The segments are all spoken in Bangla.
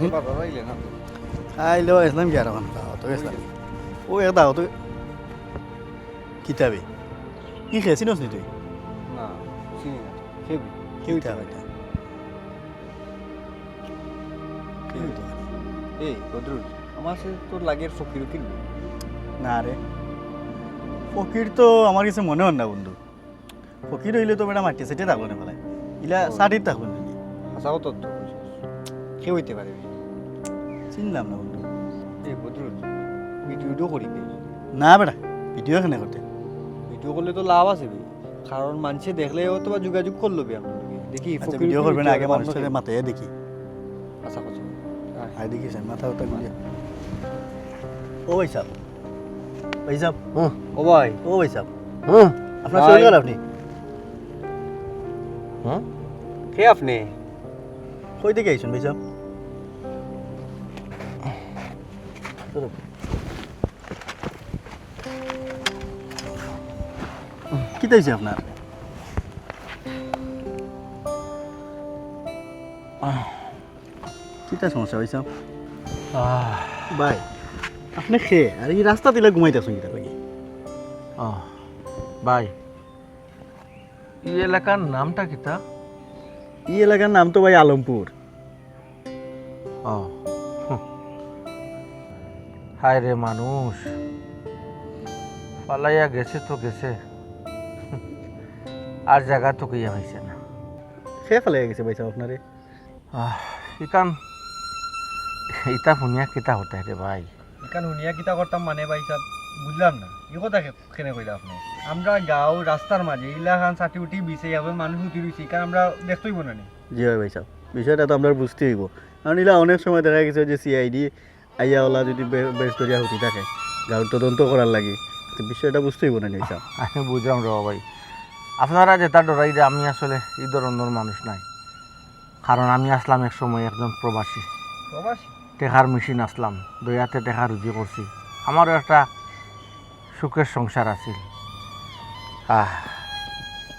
বারবার আইলে না আইলেও আসলাম কি আর এখন তো গেছিলাম ও এক দাও তো কিতাবে কি খেয়েছিস নি তুই না চিনি না খেবি কেউ কিতাব এটা এই বদরুল আমার সাথে তোর লাগের ফকির কিনবি না রে ফকির তো আমার কাছে মনে হন না বন্ধু ফকির হইলে তো বেটা মাটি সেটে থাকলো না ফেলায় ইলা সাটির থাকলো না আশা কত তো কেউ হইতে পারবি চিনলাম না বন্ধু এই বদরুল ভিডিও করিবি না বেটা ভিডিও এখানে করতে ভিডিও করলে তো লাভ আছে কারণ মানুষে দেখলে হয়তো বা যোগাযোগ করলো আপনার দেখি আচ্ছা ভিডিও করবে না আগে মানুষের মাথায় দেখি আশা করছি আই দেখি স্যার মাথা ওটা গুলিয়ে ও ভাই সাহেব ও ভাই ও ভাই সাহেব হুম আপনার চলে গেল আপনি কে আপনি কই থেকে আইছেন ভাই সাহেব কি তাইছে আপনার কিতা সমস্যা ভাই সাহেব ভাই আপনি খেয়ে আর এই রাস্তা দিলে ঘুমাইতেছেন কিতা লাগি ভাই এই এলাকার নামটা কিতা এই এলাকার নাম তো ভাই আলমপুর হায় রে মানুষ পালাইয়া গেছে তো গেছে আর জায়গা তো কইয়া হয়েছে না খেয়ে ফেলে গেছে ভাই সাহেব আপনারে ইকান ইতা শুনিয়া কিতা হতে রে ভাই এখানে হুনিয়া কিতা করতাম মানে ভাই সাহেব বুঝলাম না ই কথা কেনে কইলা আপনি আমরা গাঁও রাস্তার মাঝে ইলাকান চাটি উঠি বিছে যাবে মানুষ উঠি রয়েছি কারণ আমরা দেখতেই না নি জি ভাই সাহেব বিষয়টা তো আমরা বুঝতে হইব কারণ এলা অনেক সময় দেখা গেছে যে সিআইডি আইয়াওয়ালা যদি বেশ ধরিয়া হতি থাকে গাঁর তদন্ত করার লাগে তো বিষয়টা বুঝতে হইব না নি সাহেব আমি বুঝলাম রে ভাই আপনারা যেটা ডরাই যে আমি আসলে এই ধরনের মানুষ নাই কারণ আমি আসলাম এক সময় একজন প্রবাসী প্রবাসী টেকার মেশিন আসলাম দয়াতে টেকা রুজি করছি আমারও একটা সুখের সংসার আছিল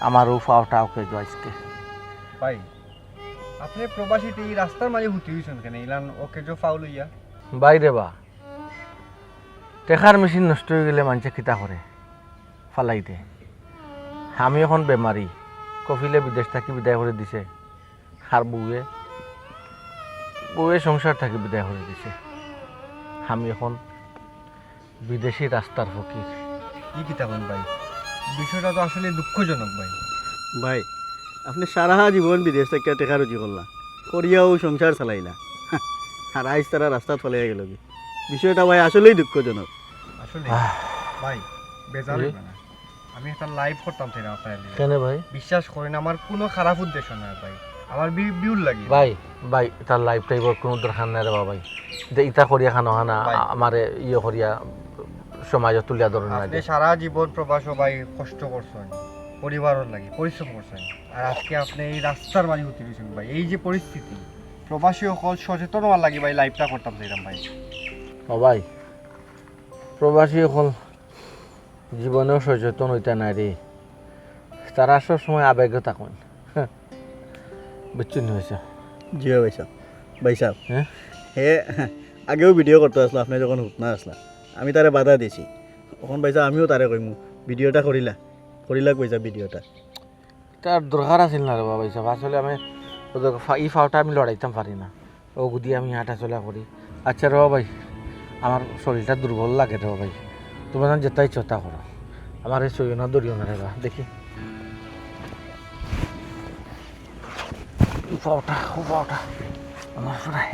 আমারও ফাওটা ওকে আজকে ভাই আপনি প্রবাসীতে এই রাস্তার মাঝে হুতি হইছেন কেন ইলান ওকে যে ফাউল হইয়া বাইরে বা টেকার মেশিন নষ্ট হয়ে গেলে মানুষে কিতা করে ফালাই দে আমি এখন বেমারি কফিলে বিদেশ থাকি বিদায় করে দিছে আর বউয়ে সংসার থাকি বিদায় করে দিছে আমি এখন বিদেশি রাস্তার ফকির কি কিতাবেন ভাই বিষয়টা তো আসলে দুঃখজনক ভাই ভাই আপনি সারা জীবন বিদেশ থেকে টেকা রুজি করলা করিয়াও সংসার চালাইলা আর আইস তারা রাস্তা ফলে গেল কি বিষয়টা ভাই আসলেই দুঃখজনক আসলে ভাই বেজার হইবে না আমি একটা লাইভ করতাম তাই আপনার কেন ভাই বিশ্বাস করেন আমার কোনো খারাপ উদ্দেশ্য না ভাই আমার বিউল লাগে ভাই তার লাইফ টাইপের কোনো দরকার নাই রে বাবাই ইটা করিয়া খানো হানা আমারে ইয়ে করিয়া সমাজে তুলিয়া ধরুন না আপনি সারা জীবন প্রবাস ভাই কষ্ট করছেন পরিবারের লাগে পরিশ্রম করছেন আর আজকে আপনি এই রাস্তার মাঝে উঠে গেছেন ভাই এই যে পরিস্থিতি প্রবাসী সকল সচেতন হওয়ার লাগে ভাই লাইভটা করতাম চাইলাম ভাই ভাই প্রবাসী এখন জীবনেও সচেতন হইতে নাই রে তারা সব সময় আবেগে থাকুন বুঝছেন হয়েছে জি ভাই সাহেব ভাই সাহেব হ্যাঁ হে আগেও ভিডিও করতে আসলো আপনি যখন হুতনা আসলা আমি তারে বাধা দিছি তখন ভাই সাহেব আমিও তারে কইমু ভিডিওটা করিলা কইছা ভিডিওটা তার দরকার আছিল না রে বাবা হিসাব আসলে আমি এই ফাওটা আমি লড়াইতাম পারি না ও গুদি আমি হাঁটা চলা করি আচ্ছা রে ভাই আমার শরীরটা দুর্বল লাগে রে ভাই তোমার যেটাই চেষ্টা করো আমার এই সইও না দরিও না রে বা দেখি ফাওটা আমার প্রায়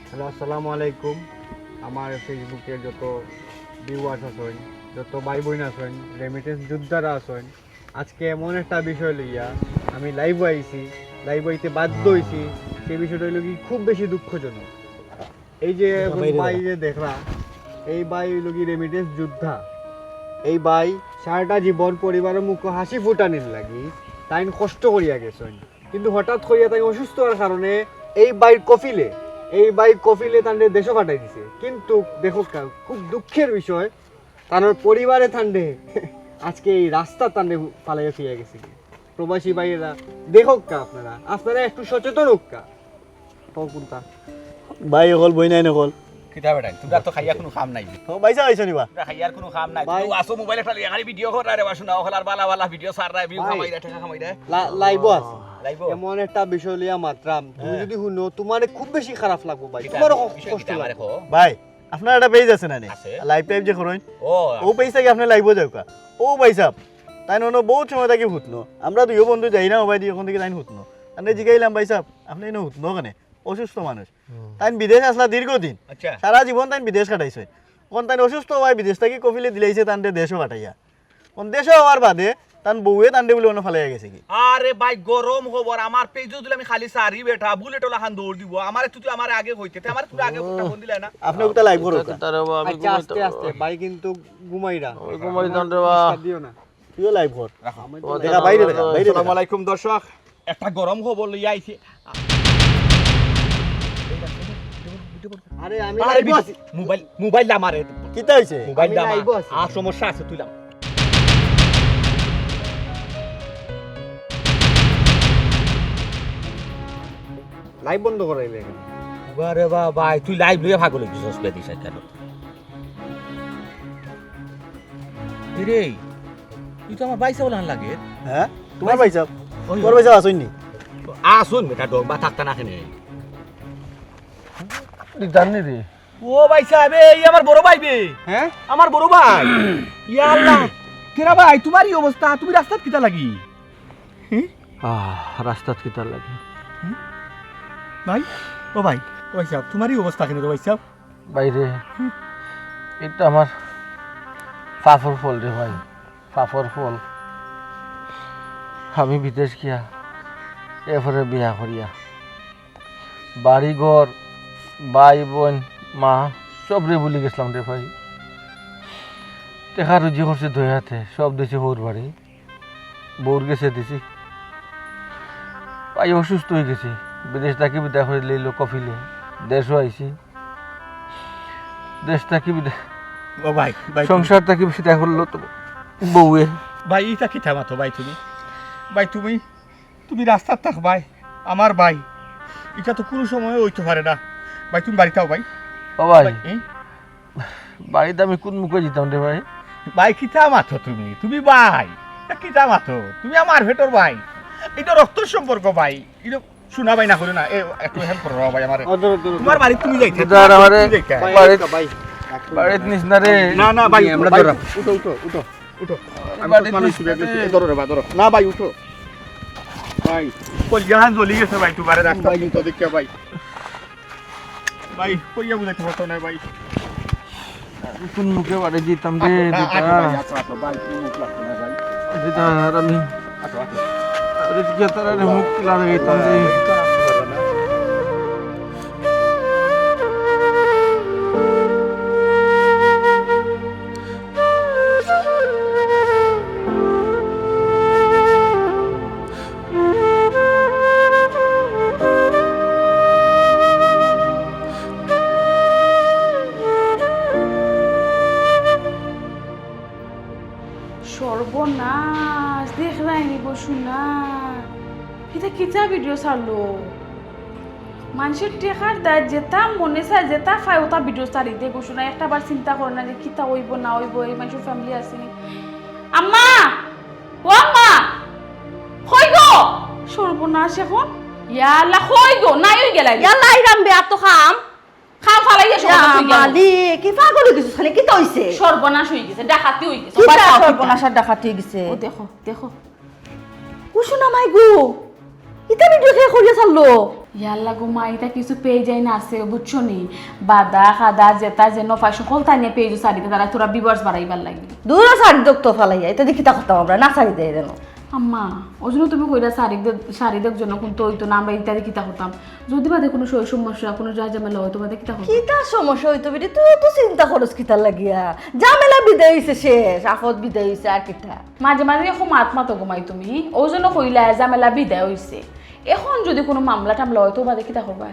হ্যালো আসসালামু আলাইকুম আমার ফেসবুকের যত ভিউয়ার্স আছেন যত ভাই বোন আছেন রেমিটেন্স যোদ্ধারা আছেন আজকে এমন একটা বিষয় লইয়া আমি লাইভ আইতে বাধ্য হয়েছি সেই বিষয়টা হইল কি খুব বেশি দুঃখজনক এই যে ভাই যে দেখলা এই ভাই হইল কি রেমিটেন্স যোদ্ধা এই ভাই সারাটা জীবন পরিবারের মুখ হাসি ফুটানির লাগি তাই কষ্ট করিয়া গেছেন কিন্তু হঠাৎ করিয়া তাই অসুস্থ হওয়ার কারণে এই বাইর কফিলে এই বাইক কফিলে তান্ডে দেশও কাটাই দিছে, কিন্তু দেখো খুব দুঃখের বিষয় তার পরিবারে তান্ডে আজকে এই রাস্তা তান্ডে পালাইয়া ফিরে গেছে। প্রবাসী ভাইয়েরা দেখো আপনারা আপনারা একটু সচেতন হোক কোনটা ভাই অকল বই নাই নকল কিতা বেটা তোমরা তো খাইয়া কোনো কাম নাই বাইসা আইছো নিবা তোমরা খাইয়ার কোনো কাম নাই ভাই। তুই আসো মোবাইল একটা লিয়ে খালি ভিডিও কর রে বাসুনা ওখালার বালা বালা ভিডিও সার রে ভিউ ভাই। কামাই রে টাকা কামাই রে লাইভও আছে লাইভও এমন একটা বিষয় লিয়া মাত্রাম তুমি যদি শুনো তোমার খুব বেশি খারাপ লাগবো ভাই, কিতা তোমারও বিষয় কষ্ট কিতা আমারে লাগবে। কো ভাই আপনার একটা পেজ আছে না নি আছে। লাইভ টাইপ যে করেন ও ও পেজ থেকে আপনি লাইভও যাও কা ও ভাই সাহেব তাই নন বহুত সময় থাকি হুতনো আমরা দুইও বন্ধু যাই না মোবাইল দিয়ে ওখান থেকে তাই হুতনো আপনি জিগাইলাম ভাই সাহেব আপনি এনে হুতনো কেনে অসুস্থ মানুষ তাই বিদেশ আসলা দীর্ঘদিন আচ্ছা সারা জীবন তাই বিদেশ কাটাইছে কোন তাই অসুস্থ হয় বিদেশ থেকে কফিলে দিলাইছে তান্ডে দেশও কাটাইয়া কোন দেশও হওয়ার বাদে তান বউয়ে তান্ডে বলে অন্য ফালাইয়া গেছে কি আরে ভাই গরম খবর আমার পেজও দিলে আমি খালি সারি বেটা বুলেট ওলা খান দৌড় দিব আমার তুই আমার আগে হইতে তে আমার তুই আগে ফোন দিলে না আপনি ওটা লাইভ করো তারে বা আমি আচ্ছা আস্তে আস্তে ভাই কিন্তু ঘুমাইরা ওই ঘুমাই যান রে বা। দিও না তুইও লাইভ কর ও দেখা বাইরে দেখা বাইরে আসসালামু দেখা আলাইকুম দর্শক একটা গরম খবর লই আইছি আরে আমি আরে লাইভও আছি মোবাইল মোবাইল আমারে কিতা হইছে মোবাইল আমি দাম লাইভও আছি। আর সমস্যা আছে তুইলাম লাইভ বন্ধ করাইলে কেন? আরে বা ভাই তুই লাইভ লইয়া ভাগ লই দিছস বেদিস কেন রে তুই তো আমার বাইসা বলান লাগে হ্যাঁ তোমার ভাই সাহেব ওই। তোমার ভাই সাহেব আসুননি আসুন বেটা ডগ বা থাকতা না কেনে জানি রে ও ভাই সাহেব এই আমার বড় ভাই বে হ্যাঁ আমার বড় ভাই ইয়া আল্লাহ কেরা ভাই তোমার এই অবস্থা তুমি রাস্তাত কিটা লাগি রাস্তাত কিতার লাগে ভাই ও ভাই সাহেব তোমার এই অবস্থা কেন ভাই সাহেব বাইরে এটা আমার পাপড় ফল রে ভাই পাপড় ফল আমি বিদেশ গিয়া এরপরে বিয়া করিয়া বাড়ি ঘর ভাই বোন মা সব রে বলি গেছিলাম রে ভাই টেকা রুজি করছে দুই হাতে সব দিছি বউর বাড়ি বউর গেছে দিছি ভাই অসুস্থ হয়ে গেছি বিদেশ থাকি বিদায় করে লইল কফিলে দেশও আইছি দেশ থাকি বিদায় ও ভাই ভাই সংসার থাকি বিদায় করলো তো বউয়ে ভাই এটা কি থামাতো ভাই ভাই তুমি তুমি রাস্তার থাক ভাই আমার ভাই এটা তো কোনো সময় হইতে পারে না ভাই তুমি বাড়িতে আও ভাই ও ভাই এই, বাড়িতে আমি কোন মুখে যেতাম রে ভাই ভাই কি থামাতো তুমি ভাই কি থামাতো তুমি আমার ভেতর ভাই এটা রক্তর সম্পর্ক ভাই এটা শোনা ভাই না করে না একটু হেল্প করো ভাই আমার তোমার বাড়ি তুমি যাইতে দাঁড় আমারে তুমি যাইতে। ভাই বাড়িতে- ভাই বাড়িতে নিস না রে না না ভাই আমরা ভাই, ধরো উঠো উঠো উঠো উঠো বাড়িতে মানুষ নিস না রে। ধরো রে বা ধরো না ভাই উঠো ভাই কলজাহান জ্বলি গেছে ভাই তোমার রাস্তা তো দেখে ভাই ভাই কইয়া বুঝাইতে পারতো না ভাই কোন মুখে বাড়ি যেতাম রে দিতা দিতা আর আমি আরে কি তারা রে মুখ লাগাইতাম রে সর্বনাশ দেখ রাইনি বসু না এটা কিতা ভিডিও ছাড়লো মানুষের টেকার দেয় যেটা মনে চায় যেটা পায় ওটা ভিডিও ছাড়ি দে বসু না একটা বার চিন্তা করে না যে কিতা হইব না হইব এই মানুষের ফ্যামিলি আসেনি আম্মা ও আম্মা কই গো সর্বনাশ এখন ইয়াল্লা কই গো নাই হই গেলাই ইয়াল্লা ইরাম বে আতো খাম খাও ফালাইয়া ইয়া সব তুই গেল মালিক কি পাগল হয়ে গেছিস খালি কি হইছে সর্বনাশ হই গেছে ডাকাতি হই গেছে কি বাঁচাও, কিতা? সর্বনাশার ডাকাতি হয়ে গেছে ও দেখো দেখো কুসুনা মাই গো ইতা ভিডিও কে করিয়া ছাড়লো ইয়াল্লা গো মা এটা কিছু পেয়ে যায় না আছে বুঝছো নি বাদা খাদা জেতা যেন পাই সকল তাই পেয়ে যাও সারিতে তারা তোরা বিবাস বাড়াইবার লাগি দূর সারি দক তো ফালাইয়া এটা দেখি তা করতাম আমরা না সারি দেয় যেন আম্মা ওই জন্য তুমি কইরা শারীরিক জন্য কিন্তু হইতো না আমরা ইত্যাদি কিতা হতাম যদি বাদে কোনো সমস্যা কোনো যা ঝামেলা হয় তোমাদের কিতা হতো কি তার সমস্যা হইতো বিটি তুই তো চিন্তা করস কিতার লাগিয়া ঝামেলা বিদায় হইছে শেষ আফত বিদায় হইছে আর কিতা মাঝে মাঝে এখন আত্মা তো ঘুমাই তুমি ওই জন্য কইলা ঝামেলা বিদায় হইছে এখন যদি কোনো মামলা টামলা হয় তো বাদে কিতা করবা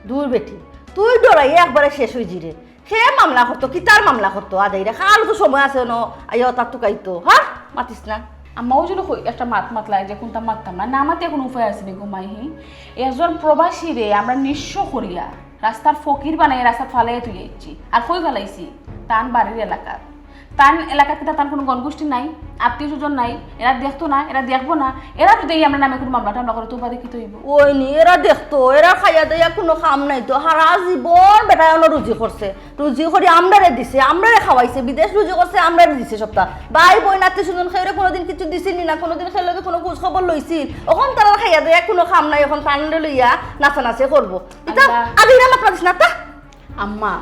দূর বেটি তুই ডরাই একবারে শেষ হয়ে জিরে সে মামলা করতো কি তার মামলা করতো আদাইরা খাল তো সময় আছে ন আইও তার তো কাইতো হ্যাঁ মাতিস না আমাও যদি একটা মাত লাগে যে কোনটা মারতাম না মাতে কোনো উপায় আছে নি ঘুমাইহি একজন প্রবাসী রে আমরা নিঃস্ব করিয়া রাস্তার ফকির বানাই রাস্তা ফালাই তুই যাচ্ছি আর কই ফেলাইছি তান বাড়ির এলাকা তান এলাকা কিতা তার কোনো গণগোষ্ঠী নাই আত্মীয় স্বজন নাই এরা দেখতো না এরা দেখবো না এরা যদি আমরা নামে কোনো মামলা টামলা করে তো বাদে কি তৈব ওই নি এরা দেখতো এরা খাইয়া দেয়া কোনো কাম নাই তো হারা জীবন বেটায় অন্য রুজি করছে রুজি করে আমরারে দিছে আমরারে খাওয়াইছে বিদেশ রুজি করছে আমরারে দিছে সপ্তাহ ভাই বই নাতি শুনুন খেয়ে কোনোদিন কিছু দিছিল না কোনোদিন খেলে কোনো খোঁজ খবর লইছিল এখন তারা খাইয়া দেয়া কোনো কাম নাই এখন কানলে লইয়া নাচানাচে করবো এটা আগে এরা মাত্রা দিস না তা আম্মা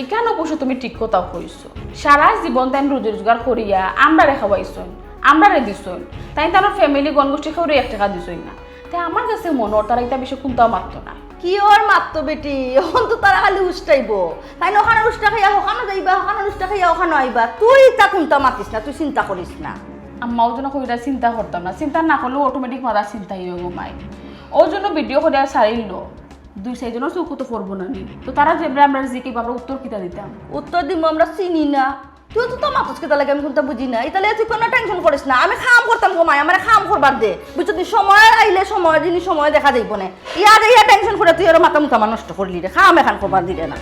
এখানে অবশ্য তুমি ঠিক কথা কইছো সারা জীবন তাই রোজি রোজগার করিয়া আমরা রেখা পাইছন আমরা রে দিছন তাই তার ফ্যামিলি গণগোষ্ঠী খেয়ে 1 টাকা দিছই না তাই আমার কাছে মনে হয় তারা এটা বিষয় কোনটাও মারতো না কি ওর মাত্র বেটি এখন তো তারা খালি উষ্টাইব তাই না ওখানে উষ্টা খাইয়া ওখানে যাইবা ওখানে উষ্টা খাইয়া ওখানে আইবা তুই তা কোনটা মাতিস না তুই চিন্তা করিস না আম্মাও যেন কবিতা চিন্তা করতাম না চিন্তা না করলেও অটোমেটিক মাথা চিন্তাই হয়ে ঘুমাই ওর জন্য ভিডিও করে সারিল 2-4 জনের চোখ তো পড়বো না নি তো তারা যে আমরা জিকে আমরা উত্তর কিতা দিতাম উত্তর দিব আমরা চিনি না তুই তো মাতস কেতা লাগে আমি কোনটা বুঝি না তাহলে তুই কোনো টেনশন করিস না আমি খাম করতাম ঘুমাই আমার খাম করবার দে বুঝছো তুই সময় আইলে সময় জিনিস সময় দেখা যাইব না ইয়া টেনশন করে তুই আর মাথা মুথা নষ্ট করলি রে খাম এখান করবার দিলে না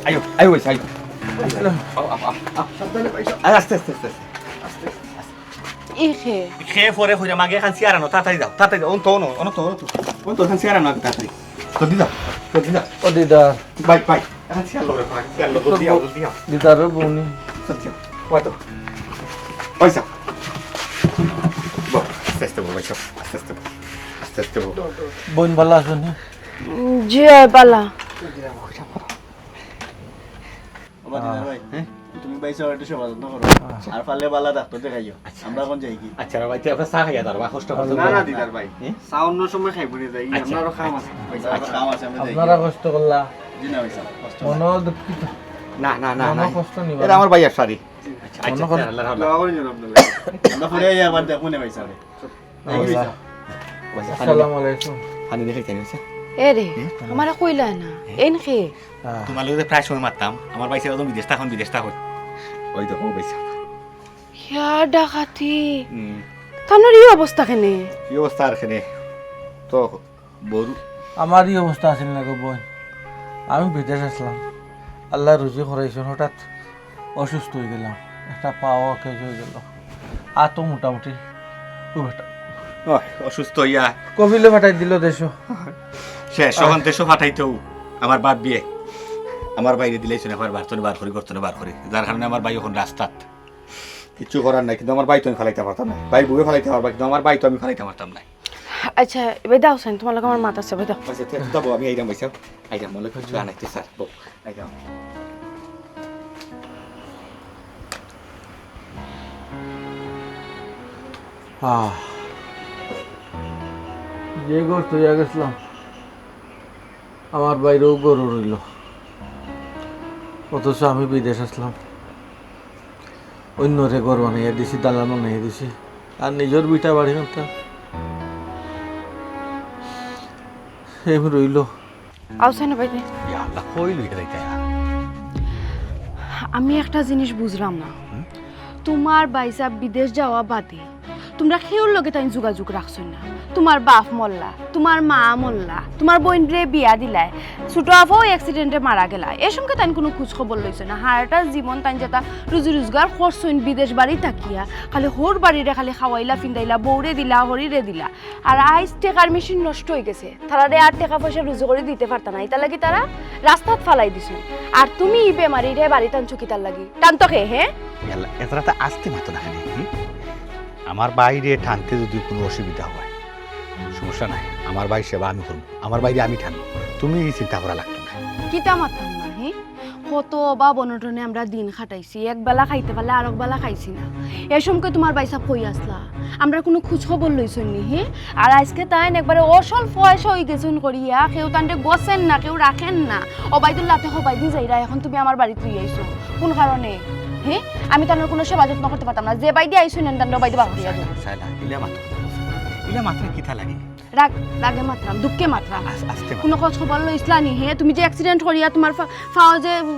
আয়ো আয়ো বলছি আয়ো আস্তে আস্তে আস্তে ইহে খেয়ে পরে হইরা মাগে খান সিয়ারা নো তাড়াতাড়ি যাও অন তো খান সিয়ারা না তাড়াতাড়ি তো দিদা ও দিদার বাই এখন সিয়ার লরে পাক সিয়ার লরে দিয়া দিদার বউনি সত্যি কত পয়সা আস্তে বল আস্তে বোন ভালো আছেন জি বালা তুমি বাইসা একটু সেবা যত্ন করো আর পারলে বালা ডাক্তার দেখাইও আমরা এখন যাই কি আচ্ছা ভাই তুই আপনার চা খাইয়া দাঁড়া কষ্ট করতে না না দিদার ভাই সাউন্ড সময় খাইবো নি যাই আমারও খাম আছে কাম আছে আমরা যাই আপনারা কষ্ট করলা জি না বাইসা কষ্ট মন দুঃখিত না মন কষ্ট নিবা এটা আমার ভাইয়ার শাড়ি আচ্ছা মনে আল্লাহর হাওলা দোয়া করি যেন আপনারা আমরা পরে একবার দেখুন না বাইসা রে আসসালামু আলাইকুম পানি দেখে কেন আছে এ রে আমারা কইলা না এন খে তোমার লোকে প্রায় সময় মারতাম আমার বাইসা একদম বিদেশ থাকুন ওই দেখো বাইসা ইয়া ডাকাতি তানোর এই অবস্থা কেনে কি অবস্থা আর এখানে তো বড় আমারই অবস্থা আছিল না গো বোন আমি বিদেশ আসলাম আল্লাহ রুজি করাইছেন হঠাৎ অসুস্থ হয়ে গেলাম একটা পাওয়া কেজ হয়ে গেল আর তো মোটামুটি অসুস্থ হইয়া কবিলে ফাটাই দিল দেশ শেষ যখন দেশ ফাটাইতেও আমার বাপ বিয়ে আমার বাইরে দিলেই না বার করি যার কারণে আমার ভাই এখন রাস্তাত কিছু করার নাই কিন্তু আমার ভাই তো আমি ফেলাইতে পারতাম না ভাই বউয়ে ফেলাইতে পারবা কিন্তু আমার ভাই তো আমি ফেলাইতে পারতাম না আচ্ছা এবার দাও সাইন তোমার লাগে আমার মাথা আছে দাও আচ্ছা ঠিক আছে তবু আমি আইরাম বাইসাও আইরাম মনে কিছু আনাইতে স্যার বউ আইরাম যে ঘর তৈয়া গেছিলাম আমার বাইরেও গরু রইল অথচ আমি বিদেশ আসলাম অন্যরে ঘর বানাইয়া দিছি দালান বানাইয়া দিছি আর নিজের বিটা বাড়ি কথা এমনি রইল আউসাই না বাইতে ইয়া আল্লাহ কইলো এটা যাইতে আমি একটা জিনিস বুঝলাম না তোমার বাইসা বিদেশ যাওয়া বাদে তোমরা খেউর লগে তাই যোগাযোগ রাখছো না তোমার বাপ মল্লা তোমার মা মল্লা তোমার বোন রে বিয়া দিলাই ছোট আফাও অ্যাক্সিডেন্টে মারা গেলা এর সঙ্গে তাই কোনো খোঁজ খবর লইছে না হারাটা জীবন তাই যেটা রুজি রোজগার করছইন বিদেশ বাড়ি থাকিয়া খালি হোর বাড়িরে খালি খাওয়াইলা ফিন্দাইলা বৌরে দিলা হরিরে দিলা আর আইস টেকার মেশিন নষ্ট হয়ে গেছে তারা আর টাকা পয়সা রুজি করে দিতে পারত না এটা লাগি তারা রাস্তাত ফালাই দিছ আর তুমি ই বেমারি রে বাড়ি টানছো কিতার লাগি টানতকে হ্যাঁ এতটা আসতে মাতো না খালি আমার বাইরে টানতে যদি কোনো অসুবিধা হয় সমস্যা নাই আমার ভাই সেবা আমি করবো আমার বাইরে আমি টানবো তুমি চিন্তা করা লাগতো না কিতা মারতাম না হে কত অভাব অনটনে আমরা দিন খাটাইছি, একবেলা খাইতে পারলে আর একবেলা খাইছি না। এই সময় তোমার বাইসা কই আসলা, আমরা কোনো খোঁজ খবর লইছন নি হে? আর আজকে তাই একবারে অসল পয়সা হয়ে গেছেন করিয়া, কেউ তান্ডে গছেন না, কেউ রাখেন না। অবাইদুল্লাতে হবাই দি যাইরা এখন তুমি আমার বাড়িতে আইছো কোন কারণে? হ্যাঁ, আমি তানোর কোনো সেবা যত্ন করতে পারতাম না, যে বাইদি আইছো নেন তান্ডে অবাইদি বার করিয়া দেবো। সাইলা ইলা মাত্রা কিতা লাগে? রাগ রাগে মাত্রাম, দুঃখে মাত্রাম। আস্তে কোনো খোঁজ খবর লইছলা নি হে? তুমি যে অ্যাক্সিডেন্ট করিয়া তোমার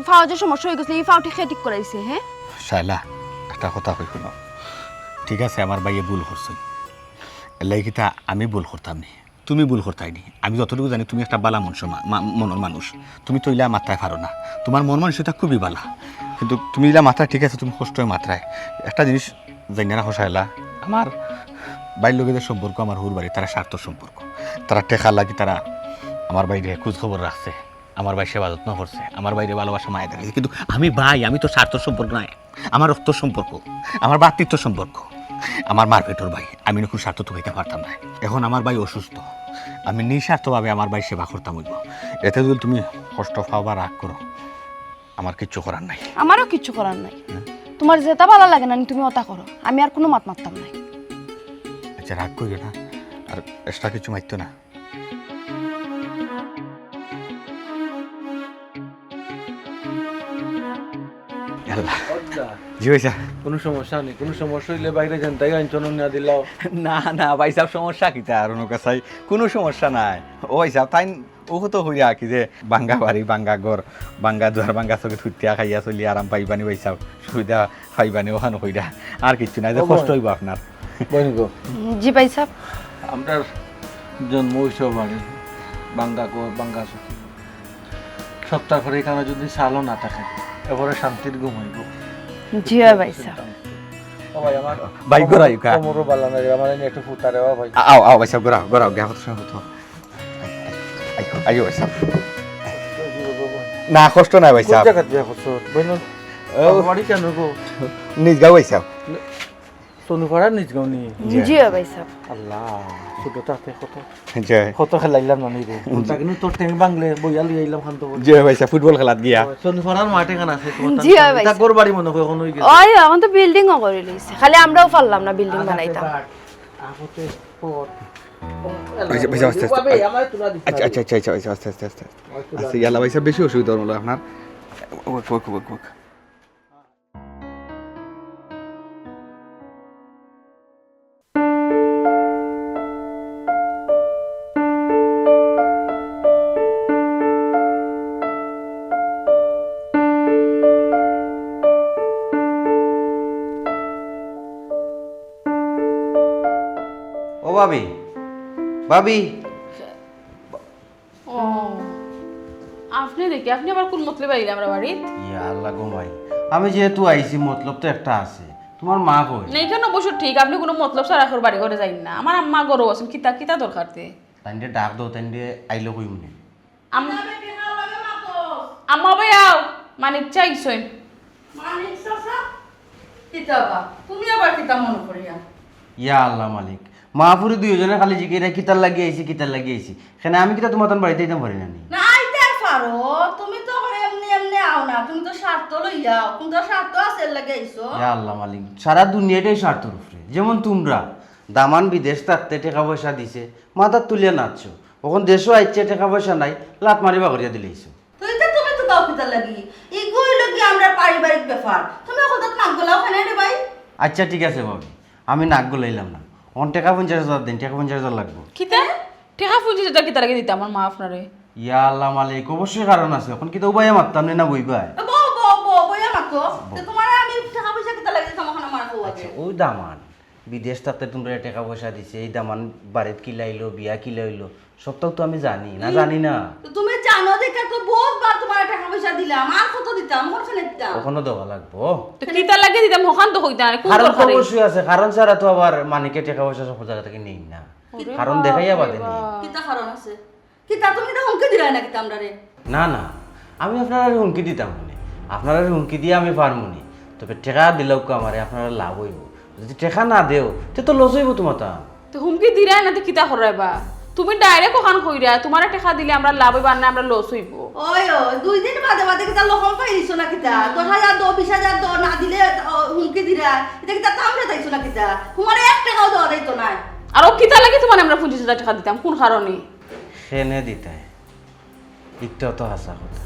ফাও যে সমস্যা হয়ে গেছে, এই ফাওটি খেয়ে ঠিক করাইছে। হ্যাঁ সাইলা একটা কথা কই শুনো, ঠিক আছে আমার ভাইয়ে ভুল করছে, লাইকিতা আমি ভুল করতাম নি, তুমি ভুল করতাইনি। আমি যতটুকু জানি তুমি একটা বালা মনের মানুষ, তুমি তো ইলা মাত্রায় পারো না, তোমার মন মানুষটা খুবই বালা, কিন্তু তুমি ইলা মাত্রায় ঠিক আছে, তুমি কষ্ট হয় মাত্রায়। একটা জিনিস জানি না হসাইলা, আমার বাইরের লোকেদের সম্পর্ক, আমার হুর বাড়ি, তারা স্বার্থ সম্পর্ক, তারা টেকা লাগি, তারা আমার বাইরে খোঁজ খবর রাখছে, আমার ভাই সেবা যত্ন করছে, আমার বাইরে ভালোবাসা মায়া দেখাইছে, কিন্তু আমি ভাই, আমি তো স্বার্থ সম্পর্ক নয়, আমার রক্ত সম্পর্ক, আমার ভাতৃত্ব সম্পর্ক, আমার মার পেটর ভাই, আমি কোনো স্বার্থ তো হইতে পারতাম না। এখন আমার ভাই অসুস্থ, আমি নিঃস্বার্থভাবে আমার ভাই সেবা করতাম হইব, এতে যদি তুমি কষ্ট পাও বা রাগ করো, আমার কিচ্ছু করার নাই। আমারও কিচ্ছু করার নাই, তোমার যেটা ভালো লাগে না তুমি ওটা করো, আমি আর কোনো মাত মারতাম নাই। আচ্ছা রাগ করিও না, আর এক্সট্রা কিছু মারতো না। জি ভাইসা, কোনো সমস্যা নেই, কোনো সমস্যা হইলে বাইরে যান তাই আঞ্চল না দিলাও। না না ভাই সাহেব, সমস্যা কিতা আর কাছাই কোনো সমস্যা নাই। ও ভাই সাহেব তাই ও তো হইয়া কি যে বাঙ্গা বাড়ি, বাঙ্গা ঘর, বাঙ্গা দুয়ার, বাঙ্গা চোখে থুতিয়া খাইয়া চলি আরাম পাইবানি ভাই সাহেব, সুবিধা পাইবানি ওখানে হইয়া, আর কিচ্ছু নাই, যে কষ্ট হইব আপনার। বনি গো, জি ভাই সাহেব, আমরা জন্ম হইছে বাড়ি বাঙ্গা ঘর, বাঙ্গা চোখে, সপ্তাহ করে এখানে যদি চালও না থাকে এবারে শান্তির ঘুম হইব। জি ভাই সাহেব। ও ভাই আমার ভাই গোড়াই কা কোমরও বালা না রে, আমার এনে একটু ফুটারে। ও ভাই আও আও ভাই সাহেব, গোড়াও গোড়াও, গে হতো হতো, আইও ভাই সাহেব। না কষ্ট নাই ভাই কোন সাহেব, জায়গা বিয়া করছো বইন? বাড়ি কেন গো? নিজ গাও ভাই সাহেব। সোনুপাড়ার নিজ গাউনি। জি ভাই সাহেব। আল্লাহ, ছোট তাতে কত জয় কত খেলাইলাম না রে, ওটা কিন্তু তোর ঠ্যাং বাংলে বইয়া লিয়ে আইলাম খান্ত। জয় ভাই সাহেব, ফুটবল খেলাত গিয়া। সোনুপাড়ার মাঠে খান আছে তোমার? জি ভাই তা গোর বাড়ি মনে হয় এখন হই গেছে। ওই এখন তো বিল্ডিংও করে লইছে, খালি আমরাও পারলাম না বিল্ডিং বানাইতাম। আপতে পর ভাই সাহেব, আস্তে আস্তে। আচ্ছা আচ্ছা আচ্ছা আচ্ছা আচ্ছা, আস্তে আস্তে আস্তে আচ্ছা, ইয়াল্লা ভাই সাহেব, বেশি অসুবিধা হলো আপনার। ওক ওক ওক ওক। ও ভাবি, ভাবি, ও আপনি দেখি, আপনি আবার কোন মতলবে আইলে আমরা বাড়িত? ইয়া আল্লাহ গো ভাই, আমি যেহেতু আইছি মতলব তো একটা আছে। তোমার মা কই? নেই কেন অবশ্য ঠিক, আপনি কোনো মতলব ছাড়া এখন বাড়ি ঘরে যাই না। আমার আম্মা গরু আছেন, কিতা কিতা দরকার তে? তাইন্ডে ডাক দাও, তাইন্ডে আইলো কই মনে। আম্মা ভাই আও, মানিক চাইছেন। তুমি আবার কিতা মনে করিয়া? ইয়া আল্লাহ মালিক, মাহপুরি দুইজনে খালি জিজ্ঞাসা কিতার লাগি আইছি, কিতার লাগি আইছি। এখানে আমি কিতা তোমার বাড়িতে যেতাম পারি না নি? না আইতে পারো, তুমি তো করে এমনি এমনি আও না, তুমি তো স্বার্থ লইয়া, তুমি তো স্বার্থ আছে লাগে আইছো। ইয়া আল্লাহ মালিক, সারা দুনিয়াটাই স্বার্থের উপরে। যেমন তোমরা দামান বিদেশ থাকতে টাকা পয়সা দিছে, মাথার তুলিয়া নাচছো, ওখান দেশও আইছে টাকা পয়সা নাই, লাত মারিবা করিয়া দিলেইছো। তুমি তো গাও কিতা লাগি, ইগুই লাগি আমরা পারিবারিক ব্যাপার। তুমি এখন তো নাক গলাও খানে রে ভাই। আচ্ছা ঠিক আছে ভাবি, আমি নাক গলাইলাম না, অন টাকা 50,000 দিন, টাকা 50,000 লাগবে। কিতা টেকা ফুলছি, যেটা কিতা লাগে দিতে আমার মা আপনারে? ইয়া আল্লাহ মালিক, অবশ্যই কারণ আছে। এখন কি তো উবাইয়া মারতাম না বইবাই? বইয়া মাতো তো তোমার আমি টাকা পয়সা কিতা লাগে তখন আমার হওয়া আচ্ছা, ওই দামান বিদেশ থাকতে তোমরা টাকা পয়সা দিছে, এই দামান বাড়িতে কি লাইলো, বিয়া কি লাইলো, সবটাও তো আমি জানি না, জানি না। তুমি জানো দেখে তো বহুতবার তোমার টাকা পয়সা দিলাম, আর কত দিতাম, কোনখানে দিতাম? কখনো দেওয়া লাগবো? তো কিতা লাগে দিতাম হখান তো হইতা না, কোন কারণ তো দরকারে? অবশ্যই আছে, কারণ ছাড়া তো আবার মানিকে টাকা পয়সা সব জায়গা থেকে নেই না, কারণ দেখাইয়া বাদে নেই। কিতা কারণ আছে? কিতা তুমি তো হুমকি দিলাই না কিতা আমরা রে? না না, আমি আপনার হুমকি দিতাম মনে, আপনার হুমকি দিয়ে আমি পারমুনি, তবে টাকা দিলেও আমার আপনার লাভ হইব। যদি টাকা না দেও তে তো লস হইব তোমার। তা তো হুমকি দিরাই না তো কিতা করাইবা? তুমি ডাইরেক্ট ওখান কইরা তোমার টাকা দিলে আমরা লাভ হইব না আমরা লস হইব। ওই 2 দিন বাদে বাদে কিতা লহম পাইছো না কিতা 10,000 দো 20,000 দো না দিলে হুমকি দিরা এটা কিতা তামরে তাইছো না কিতা তোমার 1 টাকাও দেওয়া যাইতো না। আর ও কিতা লাগে তোমার আমরা 25,000 টাকা দিতাম কোন কারণে? সেনে দিতে একটাও তো হাসা কথা।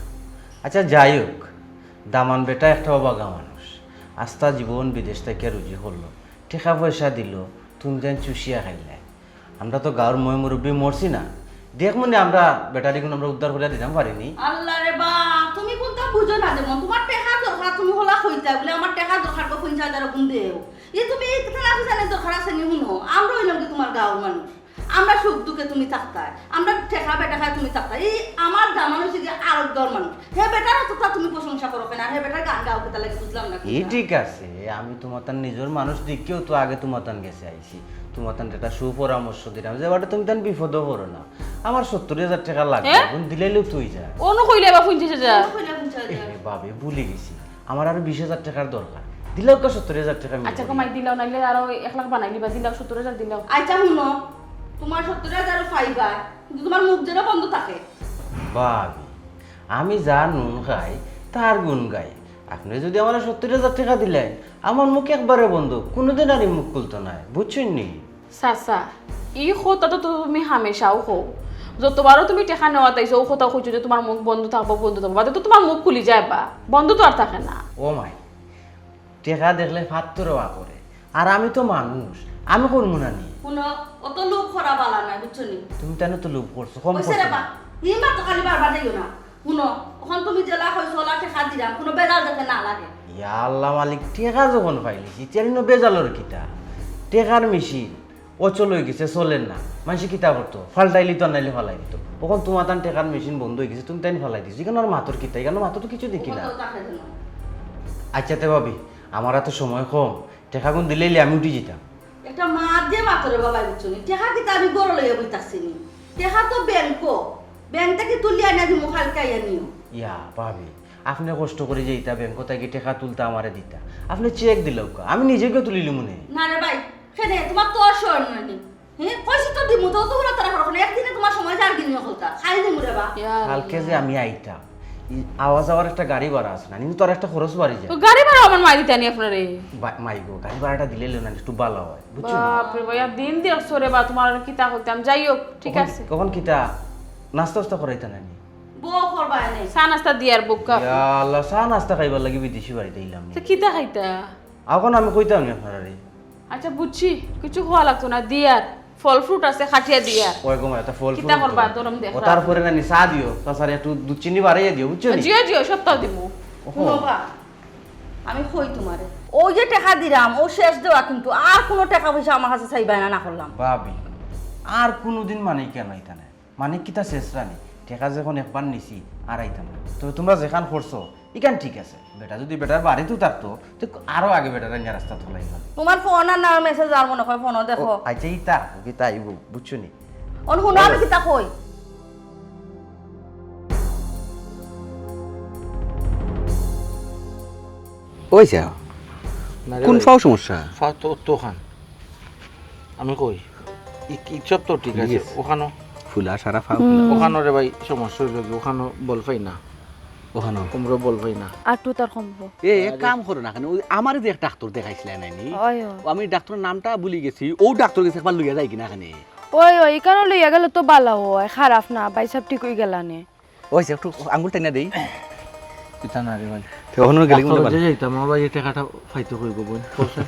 আচ্ছা যাই হোক, দামান বেটা একটা অবাগা মানুষ, আস্থা জীবন বিদেশ থেকে রুজি করলো, টাকা পয়সা দিল, তুমি যেন চুষিয়া খাইলে। আমরা তো গাঁর মই মুরব্বী মরছি না, দেখ মনে আমরা বেটারিগুলো আমরা উদ্ধার করে দিতাম পারিনি। আল্লাহ রে বা তুমি কোনটা বুঝো না যেমন তোমার টাকা দরকার তুমি হলা কইতা বলে আমার টাকা দরকার কো 50,000 গুণ দেও তুমি থানা জানে দরকার আছে নি হুনো আমরা হইলাম কি তোমার গাঁর মানুষ, আমরা সুখ দুঃখে তুমি থাকতা, আমরা টাকা বেটা খায় তুমি থাকতা। এই আমার গাঁ মানুষ যে আরব গাঁর মানুষ হে বেটার তো তুমি প্রশংসা করো কেন, হে বেটার গান গাও কেতা লাগে বুঝলাম না। এই ঠিক আছে, আমি তোমার তার নিজের মানুষ দিকেও তো আগে তোমার তান গেছে আইছি, তোমার তান একটা সুপরামর্শ দিলাম যে বাটা তুমি তান বিপদও করো না। আমার 70,000 টাকা লাগবে, এখন দিলেও তুই যা। ওনো কইলে বা 25,000 বাবে ভুলে গেছি, আমার আরো 20,000 টাকার দরকার, দিলেও তো 70,000 টাকা। আচ্ছা কমাই দিলাও নাইলে আরো 1 লাখ বানাই দিবা, দিলাও 70,000 দিলাও। আচ্ছা হুনো তোমার 70,000 পাইবা কিন্তু তোমার মুখ যেন বন্ধ থাকে। ভাবি আমি যা নুন খাই তার গুণ গাই, আপনি যদি আমার 70,000 টাকা দিলেন আমার মুখ একবারে বন্ধ, কোনোদিন আর মুখ খুলতো না, বুঝছেন নি? সাসা ই কথা তো তুমি হামেশাও হো, যতবারও তুমি টাকা নেওয়া তাইছো ও কথা কইছো যে তোমার মুখ বন্ধ থাকবো বন্ধ থাকবো, বাদে তো তোমার মুখ খুলি যায় বা বন্ধ তো আর থাকে না। ও মাই, টাকা দেখলে ফাত্তর রওয়া করে, আর আমি তো মানুষ, আমি করবো না নি। শুনো অত লোক খরা বালা নাই বুঝছো নি। তুমি তেন তো লোভ করছো, কম কইছে করছো রে বা না। ই মা তো খালি বারবার যাইও না। শুনো এখন তুমি জেলা কইছো ওলা টাকা দিলাম কোনো বেজাল যাতে না লাগে। ইয়া আল্লাহ মালিক, টেকা যখন পাইলিছি তেরিন বেজালোর কিতা, টেকার মেশিন অচল হয়ে গেছে, চলেন না, মানুষ কিতা করতো ফাল্টাইলি তো নাইলে ফালাই দিত, তখন তোমার তান টেকার মেশিন বন্ধ হয়ে গেছে, তুমি তাই ফালাই দিছো, এখানে আর মাতর কিতা, এখানে মাতর তো কিছু দেখি না। কত টাকা দেন আচ্ছা তে ভাবি আমার এত সময় কম, টেকা গুণ দিলেই আমি উঠে যেতাম। একটা মা দিয়ে মাতরে বাবা বুঝছো নি, টাকা কিতা আমি গড় লইয়া বইতাছি নি, টাকা তো ব্যাংক থেকে তুলি আনি আজি মুখ হালকা নিও। ইয়া ভাবি আপনি কষ্ট করে যেতা ব্যাংক থেকে টেকা তুলতে আমারে দিতা, আপনি চেক দিলেও আমি নিজেকে তুলিলি মনে। না রে ভাই খেনে তোমার তো অসর নানি, হ্যাঁ পয়সা তো দিমু তো তোমরা তারা করো একদিনে তোমার সময় যার কিনে হলতা খাই দিমু রে বা। কালকে যে আমি আইতাম, আওয়াজ আওয়ার একটা গাড়ি ভাড়া আছে না, কিন্তু তোর একটা খরচ বাড়ি যায়। তো গাড়ি ভাড়া আমার মাই দিতে আনি আপনারে। মাইগো গাড়ি ভাড়াটা দিলে না একটু ভালো হয়, বুঝছো? বাপরে ভাইয়া দিন দেখছো রে বা তোমার কিতা করতাম, যাই হোক ঠিক আছে। কখন কিতা নাস্তা টাস্তা করাইতা নানি? বউ করবা এনে চা নাস্তা দিয়ার বুকা। ইয়া আল্লাহ, চা নাস্তা খাইবার লাগি বিদেশি বাড়িতে আইলাম। তো কিতা খাইতা? এখন আমি কইতাম না আপনারে। আচ্ছা বুঝছি কিছু খাওয়া লাগতো না, দিয়ার ফল ফ্রুট আছে খাটিয়া দিয়ার। ওই গো এটা ফল কিতা করবা দরম দেখ। তারপরে নানি চা দিও, তাছাড়া একটু দুধ চিনি বাড়াইয়া দিও, বুঝছো নি? জিও জিও সপ্তাহ দিমু। বাবা আমি কই তোমারে ওই যে টাকা দিলাম ও শেষ দেওয়া, কিন্তু আর কোনো টাকা পয়সা আমার কাছে চাইবা না করলাম। ভাবি আর কোনোদিন মানে কেন আইতা না, মানে কিতা শেষ রানি, টাকা যখন একবার নিছি আর আইতাম না। তবে তোমরা যেখান করছো ইখান ঠিক আছে, বেটা যদি বেটার বাড়িতেও থাকতো তো আরো আগে বেটার রাস্তা থলাই গেল। তোমার ফোন আর না মেসেজ আর মনে হয় ফোনও দেখো। আচ্ছা ইতা কিতা আইব, বুঝছো নি? অন শুনো আমি কিতা কই ওই যা কোন ফাও সমস্যা? ফাও তো খান আমি কই ইচ্ছব তো ঠিক আছে, ওখানো ফুলা সারা ফাও ওখানো রে ভাই সমস্যা হইল কি, ওখানো বল পাই না, ওখানো কুমড়ো বল পাই না। আর টু তার কমবো এক কাম করো না কেন, ওই আমার যে এক ডাক্তার দেখাইছিলেন নাইনি, ওই আমি ডাক্তারের নামটা ভুলে গেছি, ও ডাক্তার গেছে একবার লইয়া যাই কিনা এখানে। ওই ওই কারণ লইয়া গেল তো ভালো হয়, খারাপ না, বাইসাব ঠিক হয়ে গেলানে। ওই যে একটু আঙুল টাইনা দেই, কিতা না রে ভাই, তখন গেলে কিন্তু ডাক্তার যে যাইতাম আমার ভাই এই টাকাটা ফাইতে কইব বোন বলছে।